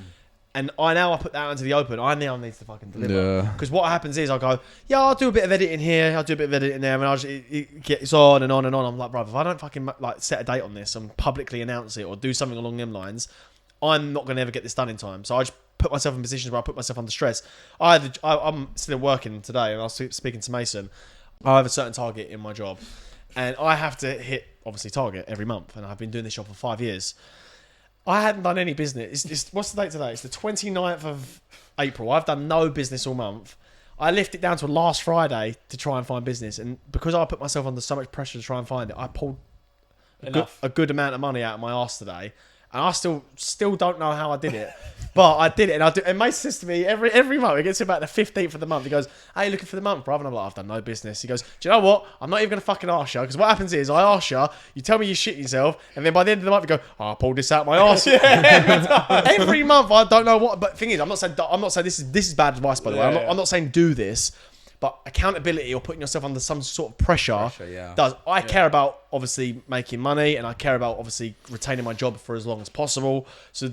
And I put that out into the open. I now need to fucking deliver. Because what happens is I go, yeah, I'll do a bit of editing here. I'll do a bit of editing there. And it gets on and on and on. I'm like, bro, if I don't fucking like set a date on this and publicly announce it or do something along them lines, I'm not going to ever get this done in time. So I just put myself in positions where I put myself under stress. I'm still working today and I was speaking to Mason. I have a certain target in my job. And I have to hit, obviously, target every month. And I've been doing this job for 5 years. I hadn't done any business. What's the date today? It's the 29th of April. I've done no business all month. I lifted it down to last Friday to try and find business. And because I put myself under so much pressure to try and find it, I pulled a good amount of money out of my arse today. And I still don't know how I did it. But I did it. And Mace says to me every month, it gets to about the 15th of the month. He goes, hey, looking for the month, brother? And I'm like, I've done no business. He goes, do you know what? I'm not even going to fucking ask you. Because what happens is I ask you, you tell me you shit yourself. And then by the end of the month, you go, oh, I pulled this out my arse. Every month, I don't know what. But the thing is, I'm not saying this is bad advice, by the way. I'm not saying do this. But accountability or putting yourself under some sort of pressure does. I care about obviously making money, and I care about obviously retaining my job for as long as possible. So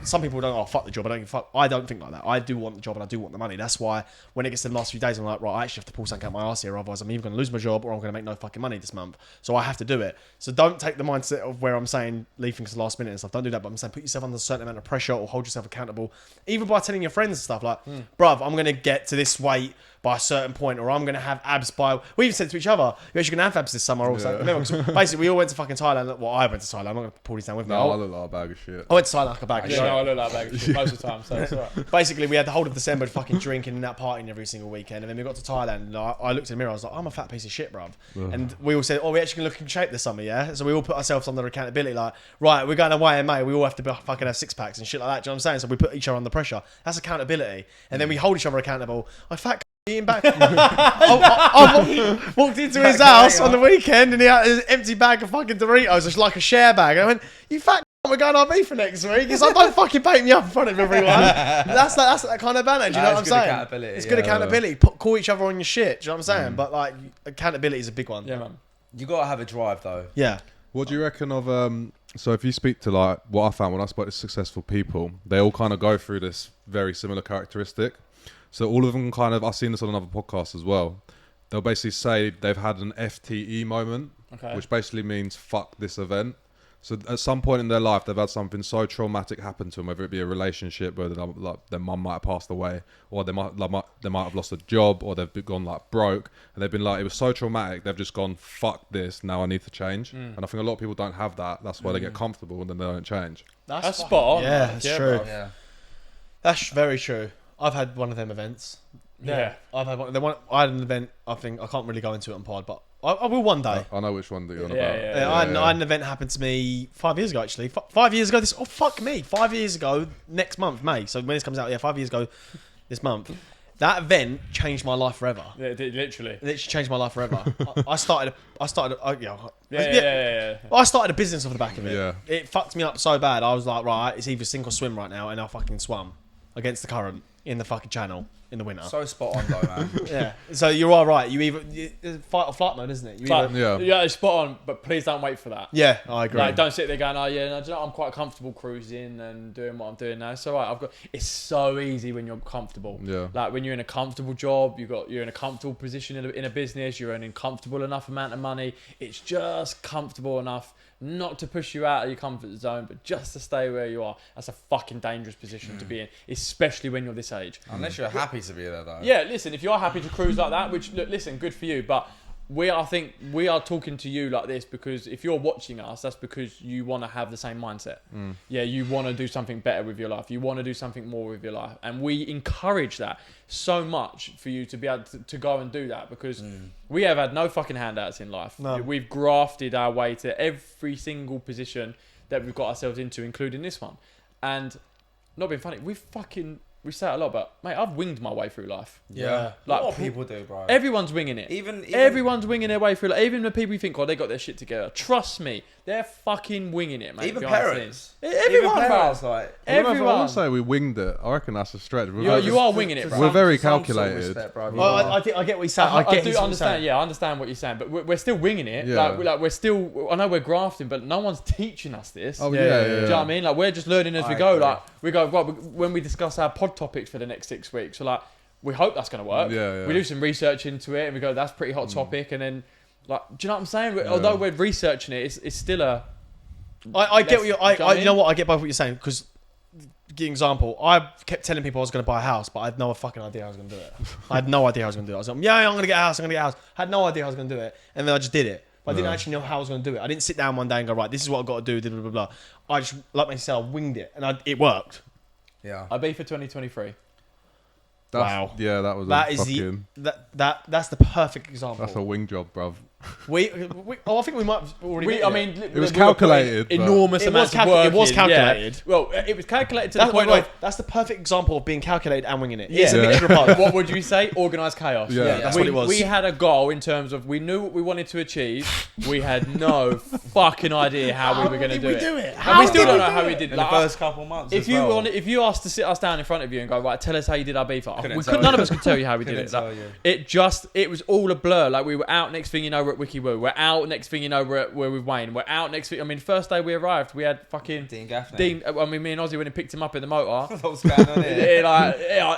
some people don't. Oh, fuck the job. I don't give a fuck. I don't think like that. I do want the job and I do want the money. That's why when it gets to the last few days, I'm like, right, I actually have to pull something out my arse here. Otherwise, I'm either going to lose my job or I'm going to make no fucking money this month. So I have to do it. So don't take the mindset of where I'm saying leave things to the last minute and stuff. Don't do that. But I'm saying put yourself under a certain amount of pressure or hold yourself accountable, even by telling your friends and stuff like, bruv, I'm going to get to this weight by certain point, or I'm going to have abs by. We even said to each other, "You're actually going to have abs this summer." Also, Yeah. remember, 'cause basically, we all went to fucking Thailand. Well, I went to Thailand. I'm not going to pull these down with me. No, I look like a bag of shit. I went to Thailand like a bag of Yeah, shit. no, I look like that bag of shit most of the time, so it's alright. Basically, we had the whole of December fucking drinking and that partying every single weekend, and then we got to Thailand, and I looked in the mirror. I was like, "I'm a fat piece of shit, bruv." And we all said, "Oh, we actually can look in shape this summer, yeah." So we all put ourselves under accountability, like, right, we're going away in May. We all have to fucking have 6-packs and shit like that. Do you know what I'm saying? So we put each other under pressure. That's accountability, and then we hold each other accountable. I fat eating back. I walked into his house on the weekend, and he had an empty bag of fucking Doritos, just like a share bag. And I went, "You fat." We're going RB for next week. It's like, don't fucking paint me up in front of everyone. That's that kind of advantage. You know what I'm saying? Accountability, It's good yeah. accountability. Call each other on your shit. Do you know what I'm saying? But like, accountability is a big one. Yeah, man. You gotta have a drive though. Yeah. What do you reckon of so if you speak to like what I found when I spoke to successful people, they all kind of go through this very similar characteristic. So all of them kind of, I've seen this on another podcast as well. They'll basically say they've had an FTE moment, which basically means fuck this event. So at some point in their life, they've had something so traumatic happen to them, whether it be a relationship, whether like their mum might have passed away, or they might have lost a job, or they've gone like broke, and they've been like, it was so traumatic, they've just gone, fuck this, now I need to change. And I think a lot of people don't have that. That's why they get comfortable and then they don't change. That's spot on. Yeah, man. that's Yeah, true. bro. Yeah. That's very true. I've had one of them events. Yeah. I've had one. I had an event. I think I can't really go into it on pod, but I will one day. I know which one that you're on Yeah, about. yeah, I had an event happen to me 5 years ago, actually. 5 years ago, 5 years ago, next month, May. So when this comes out, 5 years ago, this month. That event changed my life forever. Yeah, it did, literally. It literally changed my life forever. I started Yeah. I started a business off the back of it. Yeah. It fucked me up so bad. I was like, right, it's either sink or swim right now, and I fucking swam against the current in the fucking channel in the winter. So spot on though, man. Yeah. So you're all right. It's fight or flight mode, isn't it? You But, either- Yeah. it's spot on, but please don't wait for that. yeah, I agree. Like, don't sit there going, "Oh yeah, no, do you know, I'm quite comfortable cruising and doing what I'm doing now. It's alright. It's so easy when you're comfortable. Yeah. Like when you're in a comfortable job, you're in a comfortable position in a business. You're earning comfortable enough amount of money. It's just comfortable enough not to push you out of your comfort zone, but just to stay where you are. That's a fucking dangerous position to be in, especially when you're this age. Unless you're happy to be there though. Yeah, listen, if you're happy to cruise like that, which, look, listen, good for you, but I think we are talking to you like this because if you're watching us, that's because you want to have the same mindset. Yeah, you want to do something better with your life. You want to do something more with your life. And we encourage that so much for you to be able to go and do that because we have had no fucking handouts in life. No. We've grafted our way to every single position that we've got ourselves into, including this one. And not being funny, we say it a lot, but mate, I've winged my way through life. Yeah. Like, A lot of people do, bro. Everyone's winging it. Even Everyone's winging their way through. Like, even the people you think, oh, they got their shit together. Trust me, they're fucking winging it, mate. even behind the parents. scenes. Everyone, Even bro. parents, like I wouldn't Everyone. say we winged it. I reckon that's a stretch. You are winging it, bro. We're very to some sort of calculated. respect, bro. You Well, are. I get what he's saying. I get do what understand. he's saying. Yeah, I understand what you're saying, but we're still winging it. Yeah. Like we're still. I know we're grafting, but no one's teaching us this. Oh Yeah, yeah, yeah, yeah. Do you know what I mean? Like we're just learning as we I go. agree. Like we go right, when we discuss our pod topics for the next 6 weeks. So like we hope that's going to work. Yeah, yeah. We do some research into it, and we go, that's a pretty hot topic, and then like, do you know what I'm saying? Although we're researching it, it's still a. I get what Do you. you know what I You know mean? what? I get both what you're saying because. Give an example. I kept telling people I was going to buy a house, but I had no fucking idea how I was going to do it. I had no idea how I was going to do it. I was like, yeah, I'm going to get a house. I'm going to get a house. I had no idea how I was going to do it, and then I just did it. But I didn't actually know how I was going to do it. I didn't sit down one day and go, right, this is what I've got to do. Blah blah blah. I just, like myself, winged it, and it worked. Yeah. I'll be for 2023. Wow. Yeah, that was That a is fucking, that's the perfect example. that's a wing job, bruv. I think we might have already. It was calculated, but- Enormous It amounts was of work. it was in, yeah. calculated. Well, it was calculated to the That's, point wait, of. that's the perfect example of being calculated and winging it. Yeah. It's a Yeah. mixture of both. What would you say? Organised chaos. Yeah. That's we, what it was. We had a goal in terms of we knew what we wanted to achieve. We had no fucking idea how we were going to do it. And we still don't know how we did. In Like, the first couple months. if as you well. if you asked to sit us down in front of you and go, right, tell us how you did our beef, Couldn't we tell could, none you. of us could tell you how we did Couldn't it. tell Like, you. it was all a blur. Like we were out, next thing you know, we're at Wiki Woo. We're out, next thing you know, we're with Wayne. We're out, next thing. I mean, first day we arrived, we had fucking Dean Gaffney. Dean. I mean, me and Ozzy went and picked him up in the motor. What's going on here?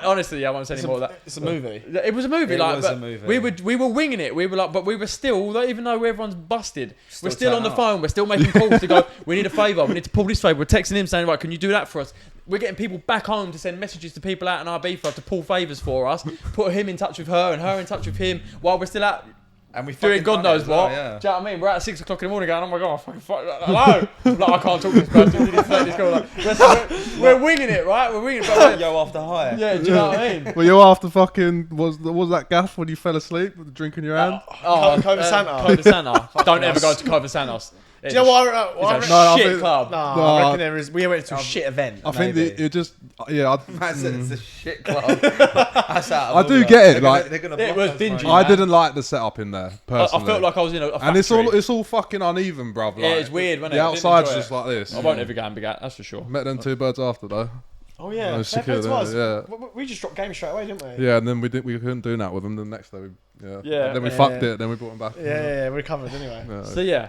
Honestly, I won't say any more of that. It's a movie. It was a movie, It like was but a movie. we were winging it. We were like, but we were still, although even though everyone's busted, Still we're still turn on the up. phone. We're still making calls to go. We need a favour. We need to pull this favour. We're texting him saying, right, can you do that for us? we're getting people back home to send messages to people out in Ibiza to pull favours for us, put him in touch with her and her in touch with him while we're still out And we doing God knows what. Yeah. Do you know what I mean? We're at 6 o'clock in the morning going, oh my God, hello. Like, I can't talk to this person. You need to take this girl. Like, we're winging it, right? We're winging it. But Yo, after high. yeah, do you know what I mean? Well, you're after fucking was that gaff when you fell asleep with the drink in your hand? Cova Santa. Cova Santa. Don't ever go to Cova Santos. Do you know what? I It's reckon- a I shit think- club. No, No. I reckon there is. We went to a shit event. I think maybe. it just yeah. Man said it's a shit club. That's out of I do order. get it, They're gonna- like- they're gonna It block was us, dingy. mate. I man. didn't like the setup in there I personally. felt like I was in a factory. and it's all fucking uneven, bruv. Like, Yeah, it's weird, wasn't it? The I didn't outside's enjoy just it. like this. I won't ever go and be that's for sure. Met them two birds after though. Oh yeah, No, fair play secure, to us. yeah. We just dropped game straight away, didn't we? Yeah, and then we couldn't do that with them. The next day, Yeah. And then we Yeah. fucked it. Then we brought them back. Yeah, we recovered anyway. Yeah. So yeah.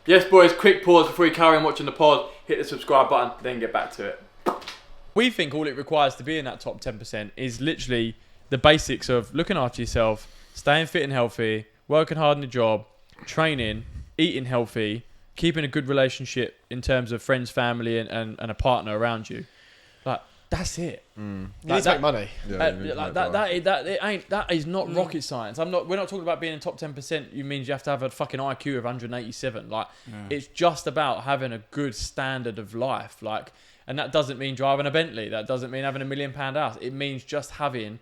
Yes, boys, quick pause before you carry on watching the pod. Hit the subscribe button, then get back to it. We think all it requires to be in that top 10% is literally the basics of looking after yourself, staying fit and healthy, working hard in the job, training, eating healthy, keeping a good relationship in terms of friends, family, and a partner around you. Like, that's it. You need to make money. Yeah, you need to Like make that is not rocket science. We're not talking about being in top 10%. You means you have to have a fucking IQ of 187. Like, it's just about having a good standard of life. Like, and that doesn't mean driving a Bentley. That doesn't mean having £1 million house. It means just having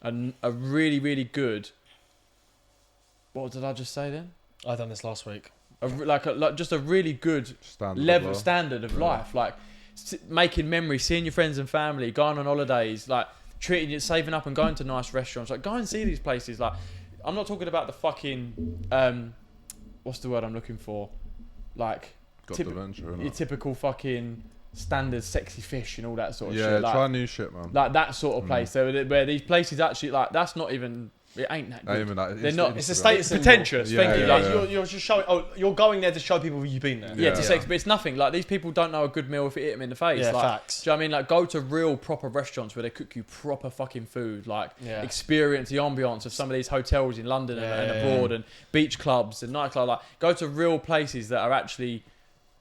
a really, really good. What did I just say then? I done this last week. Just a really good standard of life. Like, making memories, seeing your friends and family, going on holidays, like treating you, saving up and going to nice restaurants. Like, go and see these places. Like, I'm not talking about the fucking what's the word I'm looking for? Like, Got the venture, your innit? typical fucking standard sexy fish and all that sort of Yeah, shit. Like, try new shit, man. like that sort of place. So where these places actually, like, that's not even. It ain't that good. Ain't even that. They're not. It's a status symbol. Pretentious. Yeah, Thank you. yeah, Like, yeah. You're just showing. Oh, you're going there to show people you've been there. Yeah, Yeah. to sex, but it's nothing. Like, these people don't know a good meal if it hit them in the face. Yeah, like, facts. Do you know what I mean? Like, go to real proper restaurants where they cook you proper fucking food. Like, Yeah. experience the ambience of some of these hotels in London and Yeah. abroad, and beach clubs and nightclubs. Like, go to real places that are actually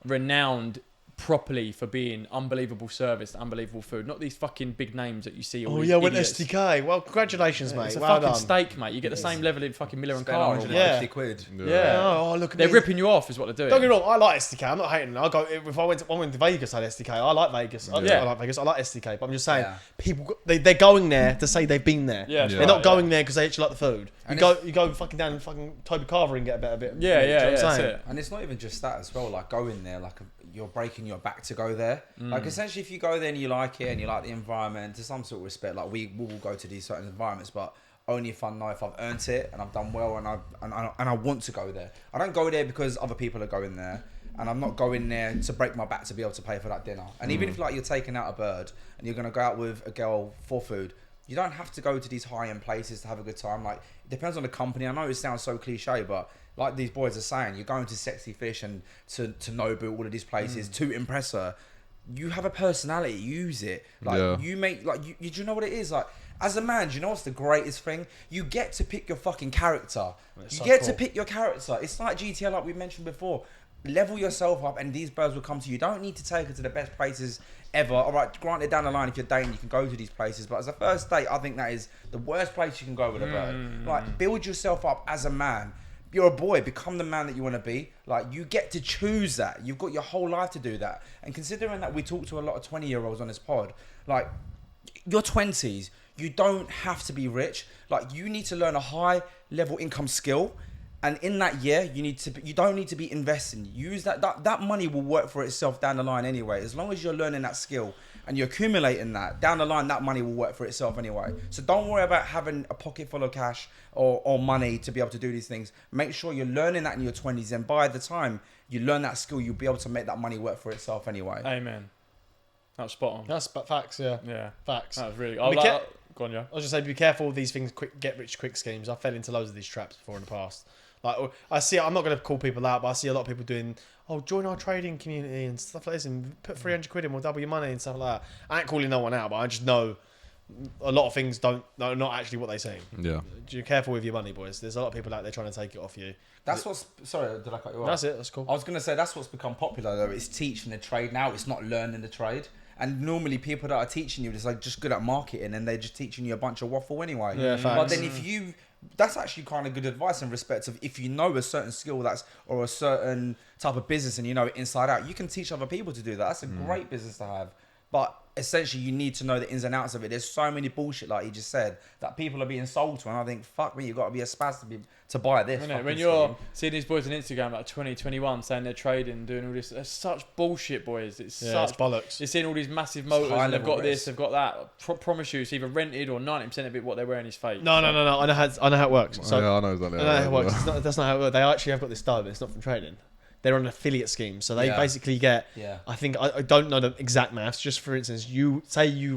renowned properly for being unbelievable service, unbelievable food. Not these fucking big names that you see. All Oh these yeah, went idiots. STK. Well, congratulations, mate. It's a well fucking done. steak, mate. You get the same level in fucking Miller and Spend Carl. 150 quid. Yeah. Oh, look at They're me. ripping you off, is what they're doing. Don't get me wrong, I like STK. I'm not hating. I go if I went to Vegas, I had STK. I like Vegas. I like Vegas. I like STK. But I'm just saying, Yeah. people they're going there to say they've been there. Yeah, that's They're right, not going there because they actually like the food. And You go fucking down fucking Toby Carver and get a better bit. Yeah, Do you know what I'm that's saying? it. And it's not even just that as well. Like, going there, like, you're breaking your back to go there. Like, essentially, if you go there and you like it and you like the environment, to some sort of respect, like, we will go to these certain environments, but only if I know if I've earned it and I've done well and I want to go there. I don't go there because other people are going there, and I'm not going there to break my back to be able to pay for that dinner. And even if, like, you're taking out a bird and you're gonna go out with a girl for food, you don't have to go to these high-end places to have a good time. Like, it depends on the company. I know it sounds so cliche, but like these boys are saying, you're going to Sexy Fish and to Nobu, all of these places to impress her. You have a personality, use it. Like, you make, like, do you know what it is? Like, as a man, do you know what's the greatest thing? You get to pick your fucking character. That's You so get cool. to pick your character. It's like GTL, like we mentioned before. Level yourself up and these birds will come to you. You don't need to take her to the best places ever. All right, granted, down the line, if you're dating, you can go to these places. But as a first date, I think that is the worst place you can go with a bird. Like, build yourself up as a man. You're a boy, become the man that you want to be. Like, you get to choose that. You've got your whole life to do that. And considering that we talk to a lot of 20-year-olds on this pod, like, your 20s, you don't have to be rich. Like, you need to learn a high level income skill. And in that year, you don't need to be investing. Use that money will work for itself down the line anyway. As long as you're learning that skill and you're accumulating that, down the line, that money will work for itself anyway. So don't worry about having a pocket full of cash or money to be able to do these things. Make sure you're learning that in your 20s. And by the time you learn that skill, you'll be able to make that money work for itself anyway. Amen. That's spot on. That's facts. Yeah, Yeah. facts. That was really. Be Go on, yeah. I was just saying, be careful with these things. Get rich quick schemes. I fell into loads of these traps before in the past. Like, I see, I'm not going to call people out, but I see a lot of people doing, join our trading community and stuff like this, and put 300 quid in, we'll double your money and stuff like that. I ain't calling no one out, but I just know a lot of things are not actually what they say. Yeah. Be careful with your money, boys. There's a lot of people out there trying to take it off you. That's what's... Sorry, did I cut you off? That's it. That's cool. I was going to say, that's what's become popular, though. It's teaching the trade now. It's not learning the trade. And normally people that are teaching you is like just good at marketing, and they're just teaching you a bunch of waffle anyway. Yeah, But facts. then that's actually kind of good advice in respect of if you know a certain skill or a certain type of business and you know it inside out, you can teach other people to do that. That's a great business to have. But essentially, you need to know the ins and outs of it. There's so many bullshit, like you just said, that people are being sold to, and I think, fuck me, you got to be a spaz to buy this. When you're seeing these boys on Instagram like 2021 saying they're trading and doing all this, it's such bullshit, boys. It's such bollocks. You're seeing all these massive motors and they've got this, they've got that. Promise you, it's either rented or 90% of it what they're wearing is fake. No. I know how it works. So yeah, I know exactly. I know how it works. That's not how it works. They actually have got this dough, but it's not from trading. They're on an affiliate scheme, so they basically get. Yeah. I think I don't know the exact maths. Just for instance, you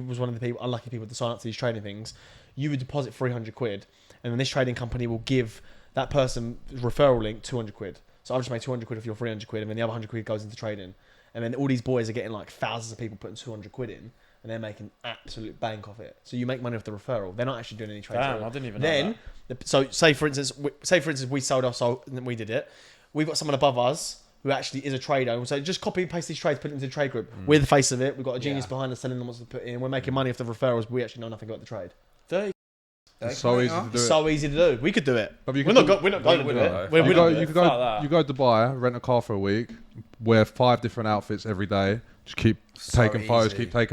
was one of the unlucky people to sign up to these trading things. You would deposit 300 quid, and then this trading company will give that person referral link 200 quid. So I've just made 200 quid of your 300 quid, and then the other 100 quid goes into trading. And then all these boys are getting like thousands of people putting 200 quid in, and they're making absolute bank off it. So you make money off the referral. They're not actually doing any trades. Damn, I didn't even know that. So say for instance, we sold our soul, and we did it. We've got someone above us who actually is a trader, and so just copy and paste these trades, put it into the trade group. We're the face of it. We've got a genius behind us telling them what to put in. We're making money off the referrals. We actually know nothing about the trade. It's so easy to do. It's so easy to do. We could do it. But you We're could not going to do it. You Fuck go to Dubai, rent a car for a week, wear 5 different outfits every day, just keep taking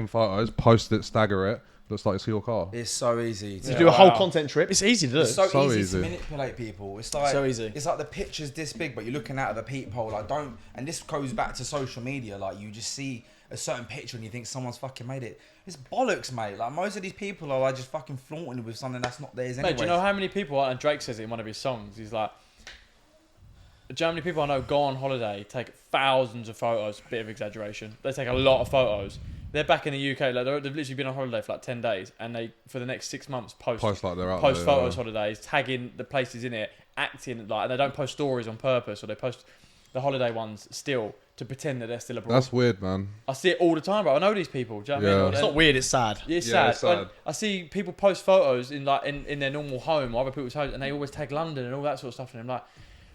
photos, post it, stagger it. Looks like it's your car. It's so easy to do a whole content trip. It's easy to do. It's so easy easy to manipulate people. It's like so easy. It's like the picture's this big, but you're looking out of the peephole. Like and this goes back to social media. Like you just see a certain picture and you think someone's fucking made it. It's bollocks, mate. Like most of these people are like just fucking flaunting with something that's not theirs anyway. Mate, do you know how many people, and Drake says it in one of his songs, he's like, do you know how many people I know go on holiday, take thousands of photos, bit of exaggeration, they take a lot of photos. They're back in the UK, like they've literally been on holiday for like 10 days, and they, for the next 6 months, post like they're out post there, photos, holidays, tagging the places in it, acting like, and they don't post stories on purpose, or they post the holiday ones still to pretend that they're still abroad. That's weird, man. I see it all the time, bro. I know these people. Do you know what I mean? It's not weird. It's sad. It's Yeah, sad. it's sad. When I see people post photos in like in their normal home or other people's homes, and they always tag London and all that sort of stuff, and I'm like,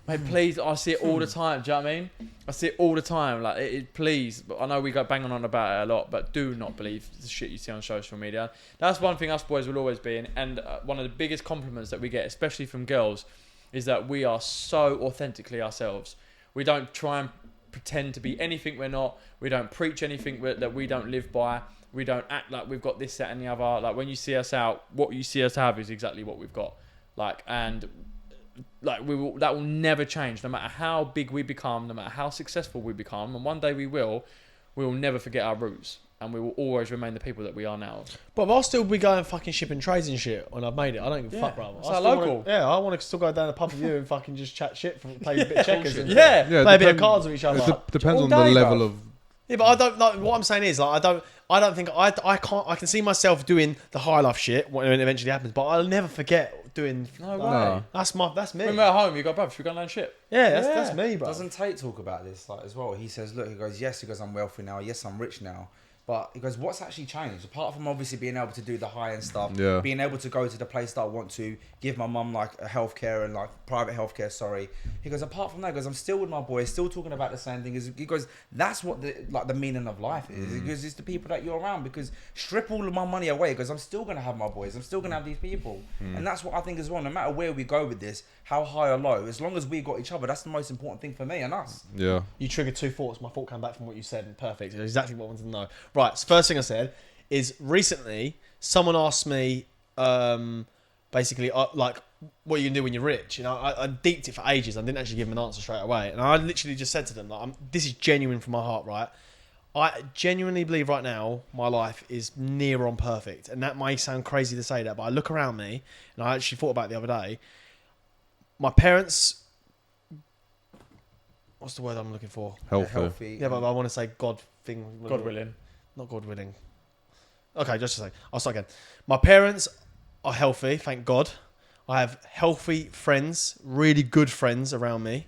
mate, please, I see it all the time. Do you know what I mean? I see it all the time. Like, please, but I know we go banging on about it a lot, but do not believe the shit you see on social media. That's one thing us boys will always be in, and one of the biggest compliments that we get, especially from girls, is that we are so authentically ourselves. We don't try and pretend to be anything we're not. We don't preach anything that we don't live by. We don't act like we've got this, that, and the other. Like, when you see us out, what you see us have is exactly what we've got. Like, and like that will never change, no matter how big we become, no matter how successful we become, and one day we will never forget our roots, and we will always remain the people that we are now. But I'll still be going fucking shipping trades and shit when I've made it. I don't give a fuck, bro. It's our local. I want to still go down the pub with you and fucking just chat shit, play a bit of checkers, and Yeah. play a bit of cards with each other. It depends All on day, the level bruv. of. Yeah, but I don't know. What I'm saying is, like, I don't think I can't. I can see myself doing the high life shit when it eventually happens, but I'll never forget doing. No way. No. That's me. When we're at home, you go, bruv, should we go and learn shit? Yeah, that's me, bro. Doesn't Tate talk about this like as well? He says, look, he goes, yes, he goes, I'm wealthy now. Yes, I'm rich now. But he goes, what's actually changed? Apart from obviously being able to do the high-end stuff, Yeah. being able to go to the place that I want to, give my mum like a healthcare and like private healthcare, sorry. He goes, apart from that, he goes, I'm still with my boys, still talking about the same thing. He goes, that's what the meaning of life is. He goes, it's the people that you're around, because strip all of my money away, because I'm still going to have my boys, I'm still going to have these people. And that's what I think as well, no matter where we go with this, how high or low, as long as we got each other, that's the most important thing for me and us. Yeah. You triggered 2 thoughts. My thought came back from what you said, and perfect. It's exactly what I wanted to know. Right, so first thing I said is recently someone asked me, basically, like, what are you gonna do when you're rich? You know, I deeped it for ages. I didn't actually give them an answer straight away, and I literally just said to them, like, this is genuine from my heart, right? I genuinely believe right now my life is near on perfect, and that may sound crazy to say that, but I look around me, and I actually thought about it the other day. My parents, what's the word I'm looking for? Healthy. Yeah, but I want to say God God willing. Not God willing. Okay, just to say, I'll start again. My parents are healthy, thank God. I have healthy friends, really good friends around me.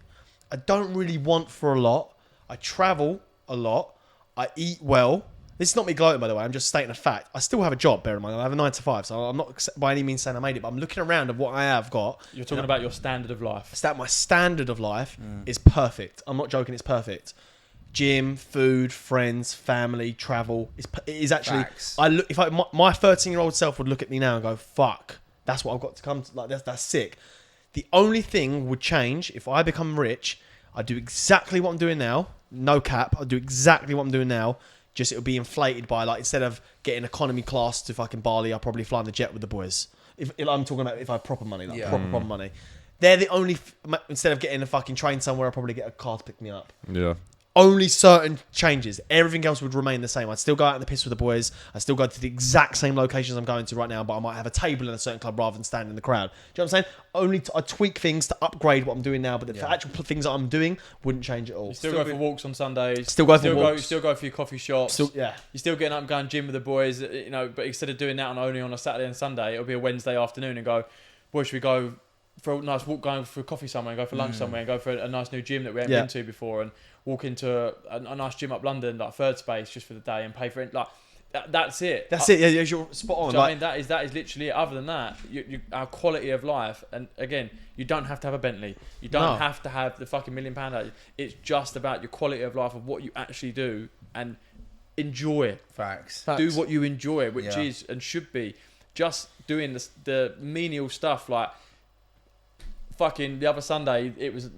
I don't really want for a lot. I travel a lot. I eat well. This is not me gloating, by the way. I'm just stating a fact. I still have a job, bear in mind. I have a 9 to 5, so I'm not by any means saying I made it, but I'm looking around at what I have got. You're talking about your standard of life. My standard of life is perfect. I'm not joking, it's perfect. Gym, food, friends, family, travel. It is actually. Facts. I look if my 13-year-old self would look at me now and go, "Fuck, that's what I've got to come to." Like that's sick. The only thing would change if I become rich. I do exactly what I'm doing now. No cap. I do exactly what I'm doing now. Just it'll be inflated by like instead of getting economy class to fucking Bali, I'll probably fly on the jet with the boys. If I'm talking about if I have proper money, like proper money. They're the only instead of getting a fucking train somewhere, I'll probably get a car to pick me up. Yeah. Only certain changes. Everything else would remain the same. I'd still go out in the piss with the boys. I'd still go to the exact same locations I'm going to right now, but I might have a table in a certain club rather than standing in the crowd. Do you know what I'm saying? Only I tweak things to upgrade what I'm doing now, but the actual things that I'm doing wouldn't change at all. You still go for walks on Sundays. Still go for walks. You still go for your coffee shops. Yeah. You're still getting up and going gym with the boys, you know, but instead of doing that only on a Saturday and Sunday, it'll be a Wednesday afternoon and go, boy, should we go for a nice walk, going for coffee somewhere, and go for lunch somewhere, and go for a nice new gym that we haven't been to before, and walk into a nice gym up London, like Third Space, just for the day, and pay for it. Like that's it. That's it. Yeah, you're spot on. I mean, that is literally it. Other than that, our quality of life, and again, you don't have to have a Bentley. You don't have to have the fucking £1 million. It's just about your quality of life of what you actually do and enjoy. Facts. Do what you enjoy, which is and should be just doing the menial stuff like. Fucking the other Sunday, it was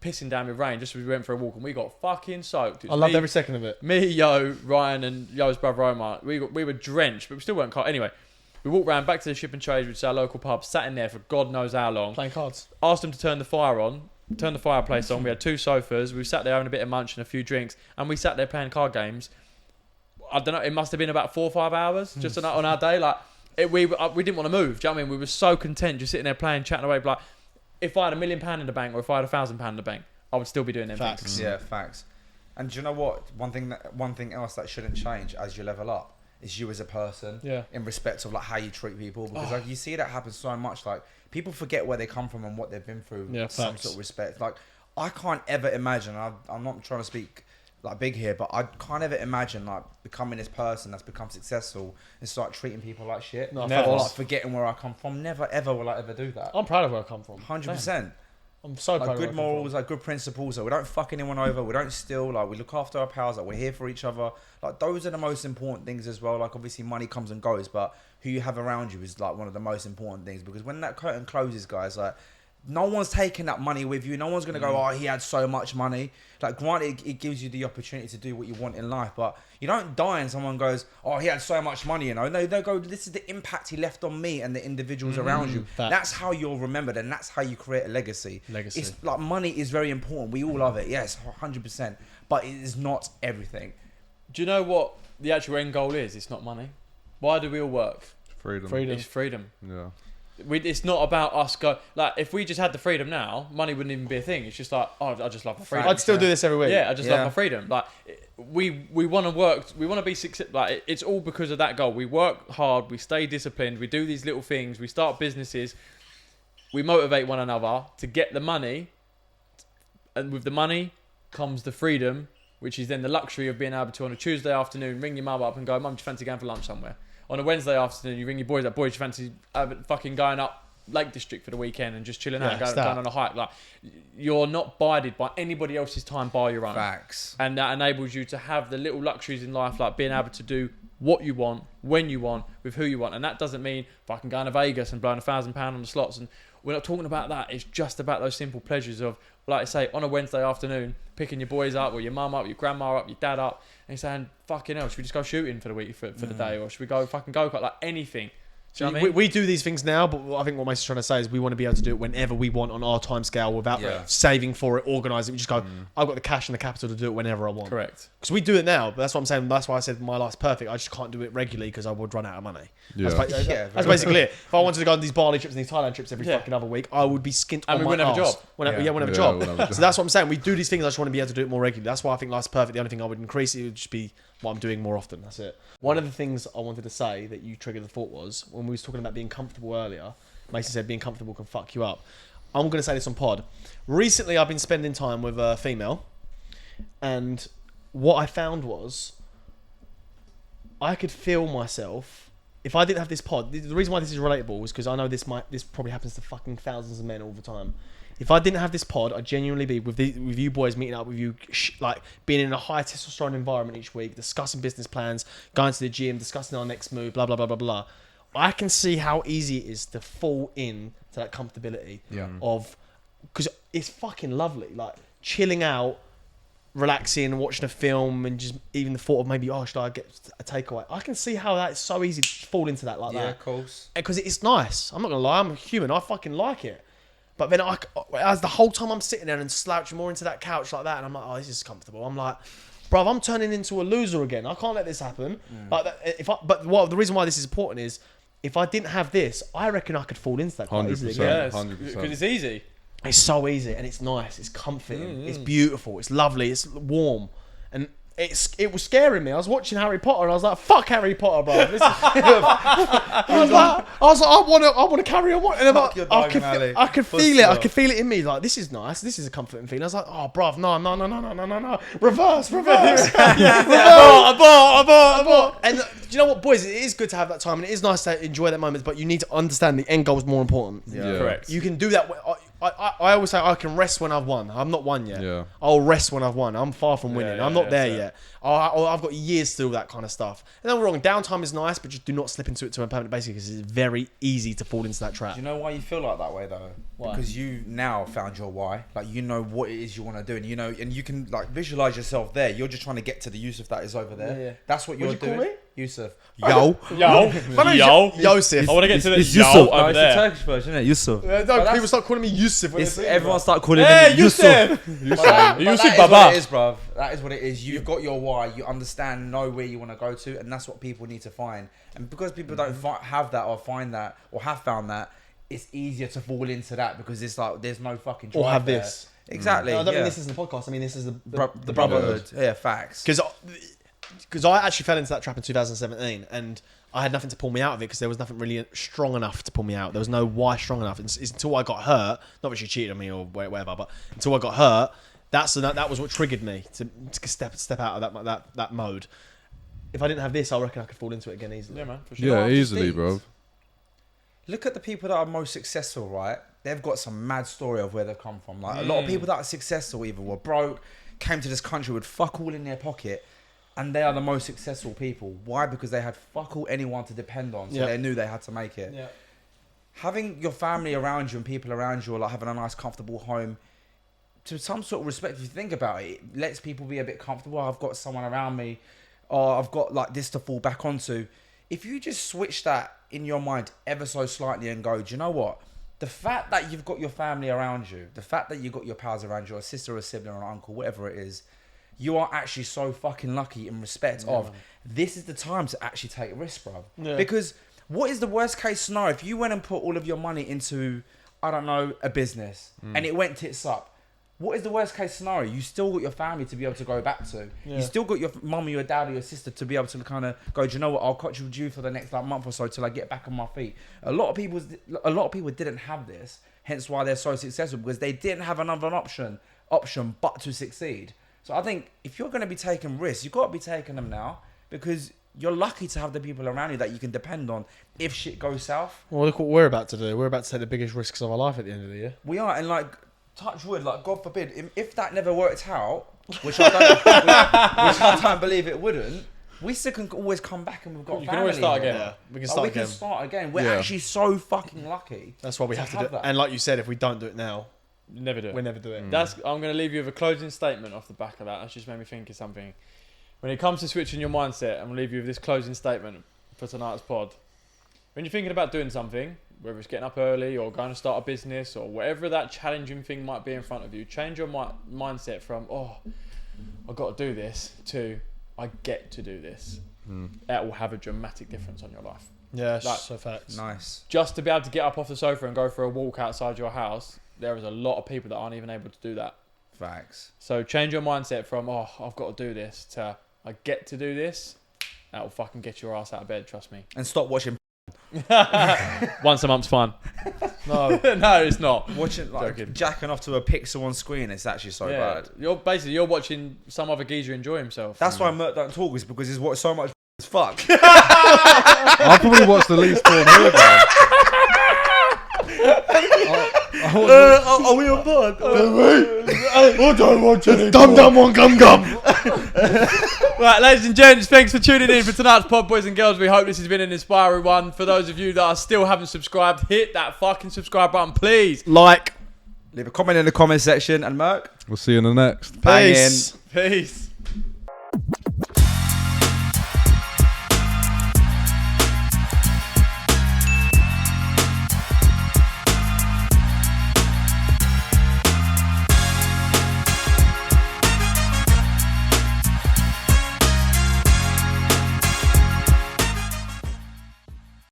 pissing down with rain just as we went for a walk and we got fucking soaked. I loved every second of it. Me, Yo, Ryan and Yo's brother Omar, we were drenched, but we still weren't cold. Anyway, we walked round back to the Ship and Trade, which is our local pub, sat in there for God knows how long. Playing cards. Asked them to turn the fireplace on. We had 2 sofas. We sat there having a bit of munch and a few drinks, and we sat there playing card games. I don't know, it must have been about 4 or 5 hours just on our day. Like we didn't want to move. Do you know what I mean? We were so content just sitting there playing, chatting away, like. If I had £1 million in the bank or if I had £1,000 in the bank, I would still be doing them things. Yeah, facts. And do you know what? One thing else that shouldn't change as you level up is you as a person. Yeah. In respect of like how you treat people, because like you see that happen so much. Like people forget where they come from and what they've been through. Yeah, some facts. sort of respect. Like I can't ever imagine. I'm not trying to speak like big here, but I can't ever imagine like becoming this person that's become successful and start treating people like shit. No, Never. Or like forgetting where I come from. Never ever will I ever do that. I'm proud of where I come from. 100%. I'm so proud Like of good morals, like good principles. Like we don't fuck anyone over. We don't steal. Like we look after our pals. Like we're here for each other. Like those are the most important things as well. Like obviously money comes and goes, but who you have around you is like one of the most important things, because when that curtain closes, guys, like no one's taking that money with you. No one's going to go, oh, he had so much money. Like, granted, it gives you the opportunity to do what you want in life, but you don't die and someone goes, oh, he had so much money, you know. No, they go, this is the impact he left on me and the individuals around you. Facts. That's how you're remembered, and that's how you create a legacy. It's like money is very important. We all love it, yes, 100%, but it is not everything. Do you know what the actual end goal is? It's not money. Why do we all work? Freedom. It's freedom. Yeah. It's not about us like if we just had the freedom now, money wouldn't even be a thing. It's just like, oh, I just love my freedom. I'd still do this every week. Yeah, I just love my freedom. Like we want to work, we want to be successful. Like it's all because of that goal. We work hard, we stay disciplined, we do these little things, we start businesses, we motivate one another to get the money, and with the money comes the freedom, which is then the luxury of being able to on a Tuesday afternoon ring your mum up and go, Mum, do you fancy going for lunch somewhere? On a Wednesday afternoon, you ring your boys up. Boys, you fancy fucking going up Lake District for the weekend and just chilling out and going on a hike? Like, you're not bided by anybody else's time bar your own. Facts. And that enables you to have the little luxuries in life, like being able to do what you want, when you want, with who you want. And that doesn't mean fucking going to Vegas and blowing £1,000 on the slots. And we're not talking about that. It's just about those simple pleasures of, like I say, on a Wednesday afternoon, picking your boys up, or your mum up, your grandma up, your dad up, and saying, fucking hell, should we just go shooting for the week, for the day, or should we go fucking go-kart, like anything. Do you know what I mean? We do these things now, but I think what Mason's trying to say is we want to be able to do it whenever we want on our time scale without saving for it, organising. We just go, I've got the cash and the capital to do it whenever I want. Correct. Because we do it now, but that's what I'm saying. That's why I said my life's perfect. I just can't do it regularly because I would run out of money. Yeah. That's basically it. If I wanted to go on these Bali trips and these Thailand trips every fucking other week, I would be skint on my wouldn't have a arse. job. Wouldn't have a job. So that's what I'm saying. We do these things. I just want to be able to do it more regularly. That's why I think life's perfect. The only thing I would increase it would just be what I'm doing more often. That's it. One of the things I wanted to say that you triggered the thought was when we was talking about being comfortable earlier. Mason said being comfortable can fuck you up. I'm going to say this on pod. Recently, I've been spending time with a female, and what I found was I could feel myself if I didn't have this pod. The reason why this is relatable is because I know this probably happens to fucking thousands of men all the time. If I didn't have this pod, I'd genuinely be with you boys, meeting up with you, like being in a high testosterone environment each week, discussing business plans, going to the gym, discussing our next move, blah blah blah blah blah. I can see how easy it is to fall in to that comfortability of, because it's fucking lovely, like chilling out, relaxing, watching a film, and just even the thought of maybe, should I get a takeaway? I can see how that's so easy to fall into that like that. Yeah, of course. Because it's nice. I'm not gonna lie, I'm a human. I fucking like it. But then as the whole time I'm sitting there and slouching more into that couch like that, and I'm like, this is comfortable. I'm like, bruv, I'm turning into a loser again. I can't let this happen. The reason why this is important is, if I didn't have this, I reckon I could fall into that quite easily. 100%. Because it's easy. It's so easy, and it's nice. It's comforting. It's beautiful. It's lovely. It's warm, and it was scaring me. I was watching Harry Potter, and I was like, "Fuck Harry Potter, bro." I was like, I want to carry on. And I could feel it. I could feel it in me. Like, this is nice. This is a comforting feeling. I was like, "Oh, bruv, no. Reverse. Abort. And do you know what, boys? It is good to have that time, and it is nice to enjoy that moment. But you need to understand the end goal is more important. Yeah. Correct. You can do that. I always say I can rest when I've won. I'm not won yet. Yeah. I'll rest when I've won. I'm far from winning. I'm not there yet. I've got years to do that kind of stuff. And don't get me wrong, downtime is nice, but just do not slip into it to a permanent basis, because it's very easy to fall into that trap. Do you know why you feel like that way though? Why? Because you now found your why. Like, you know what it is you want to do, and you know, and you can like visualize yourself there. You're just trying to get to the Yusuf that is over there. Yeah. That's what you're What'd you doing. call me? Yusuf. Yo. Yosef. I want to get to the Yusuf. yo No, over it's the there. Turkish version, isn't it? Yusuf. People start calling me Yusuf. Everyone start calling Hey, him Yusuf. Yusuf Yusuf Baba. Baba. That is, bruv. That is what it is. You've got your why. You understand, know where you want to go to, and that's what people need to find. And because people don't have that, or find that, or have found that, it's easier to fall into that, because it's like there's no fucking drive Or have there. this. Exactly. No, I don't yeah. mean this is the podcast. I mean this is the brotherhood. Yeah, facts. Because I actually fell into that trap in 2017, and I had nothing to pull me out of it, because there was nothing really strong enough to pull me out. There was no why strong enough. It's until I got hurt, not that she cheated on me or whatever, but until I got hurt, that was what triggered me to step out of that mode. If I didn't have this, I reckon I could fall into it again easily. Yeah, man, for sure. Yeah, After easily, Steve's. bro. Look at the people that are most successful, right? They've got some mad story of where they've come from. Like, a lot of people that are successful either were broke, came to this country with fuck all in their pocket, and they are the most successful people. Why? Because they had fuck all anyone to depend on, so they knew they had to make it. Yeah. Having your family around you and people around you, or like having a nice, comfortable home, to some sort of respect, if you think about it, it lets people be a bit comfortable. I've got someone around me, or I've got like this to fall back onto. If you just switch that in your mind ever so slightly and go, do you know what? The fact that you've got your family around you, the fact that you've got your pals around you, a sister, a sibling, or an uncle, whatever it is, you are actually so fucking lucky in respect of, this is the time to actually take risks, bro. Yeah. Because what is the worst case scenario? If you went and put all of your money into, I don't know, a business, and it went tits up, what is the worst case scenario? You still got your family to be able to go back to. Yeah. You still got your mum or your dad or your sister to be able to kind of go, do you know what? I'll catch with you for the next like month or so till I get back on my feet. A lot of people didn't have this, hence why they're so successful, because they didn't have another option but to succeed. So I think if you're going to be taking risks, you've got to be taking them now, because you're lucky to have the people around you that you can depend on if shit goes south. Well, look what we're about to do. We're about to take the biggest risks of our life at the end of the year. We are, and like, touch wood, like, God forbid, if that never worked out, which I don't believe it wouldn't, we still can always come back, and we've got You family. can always start here. again. Yeah, we can Like, start we again. can start again. We're Yeah. actually so fucking lucky. That's why we to have to have do that. it. And like you said, if we don't do it now, Never do it. we never do it. I'm going to leave you with a closing statement off the back of that. That's just made me think of something. When it comes to switching your mindset, I'm going to leave you with this closing statement for tonight's pod. When you're thinking about doing something, whether it's getting up early or going to start a business or whatever that challenging thing might be in front of you, change your mindset from, I've got to do this, to, I get to do this. That will have a dramatic difference on your life. Yeah, Like, so facts. Nice. Just to be able to get up off the sofa and go for a walk outside your house, there is a lot of people that aren't even able to do that. Facts. So change your mindset from, I've got to do this, to, I get to do this. That will fucking get your ass out of bed, trust me. And stop watching. Once a month's fun. No, No, it's not. Watching, like, Joking. jacking off to a pixel on screen, it's actually so bad. You're watching some other geezer enjoy himself. That's why Mert don't talk, is because he's watched so much as fuck. I probably watched the least porn here, bro. Are we on board? I don't want any. Dum one gum. Right, ladies and gents, thanks for tuning in for tonight's pod, boys and girls. We hope this has been an inspiring one. For those of you that are still haven't subscribed, hit that fucking subscribe button, please. Like. Leave a comment in the comment section, and Merc. We'll see you in the next. Bang in. Peace. Peace.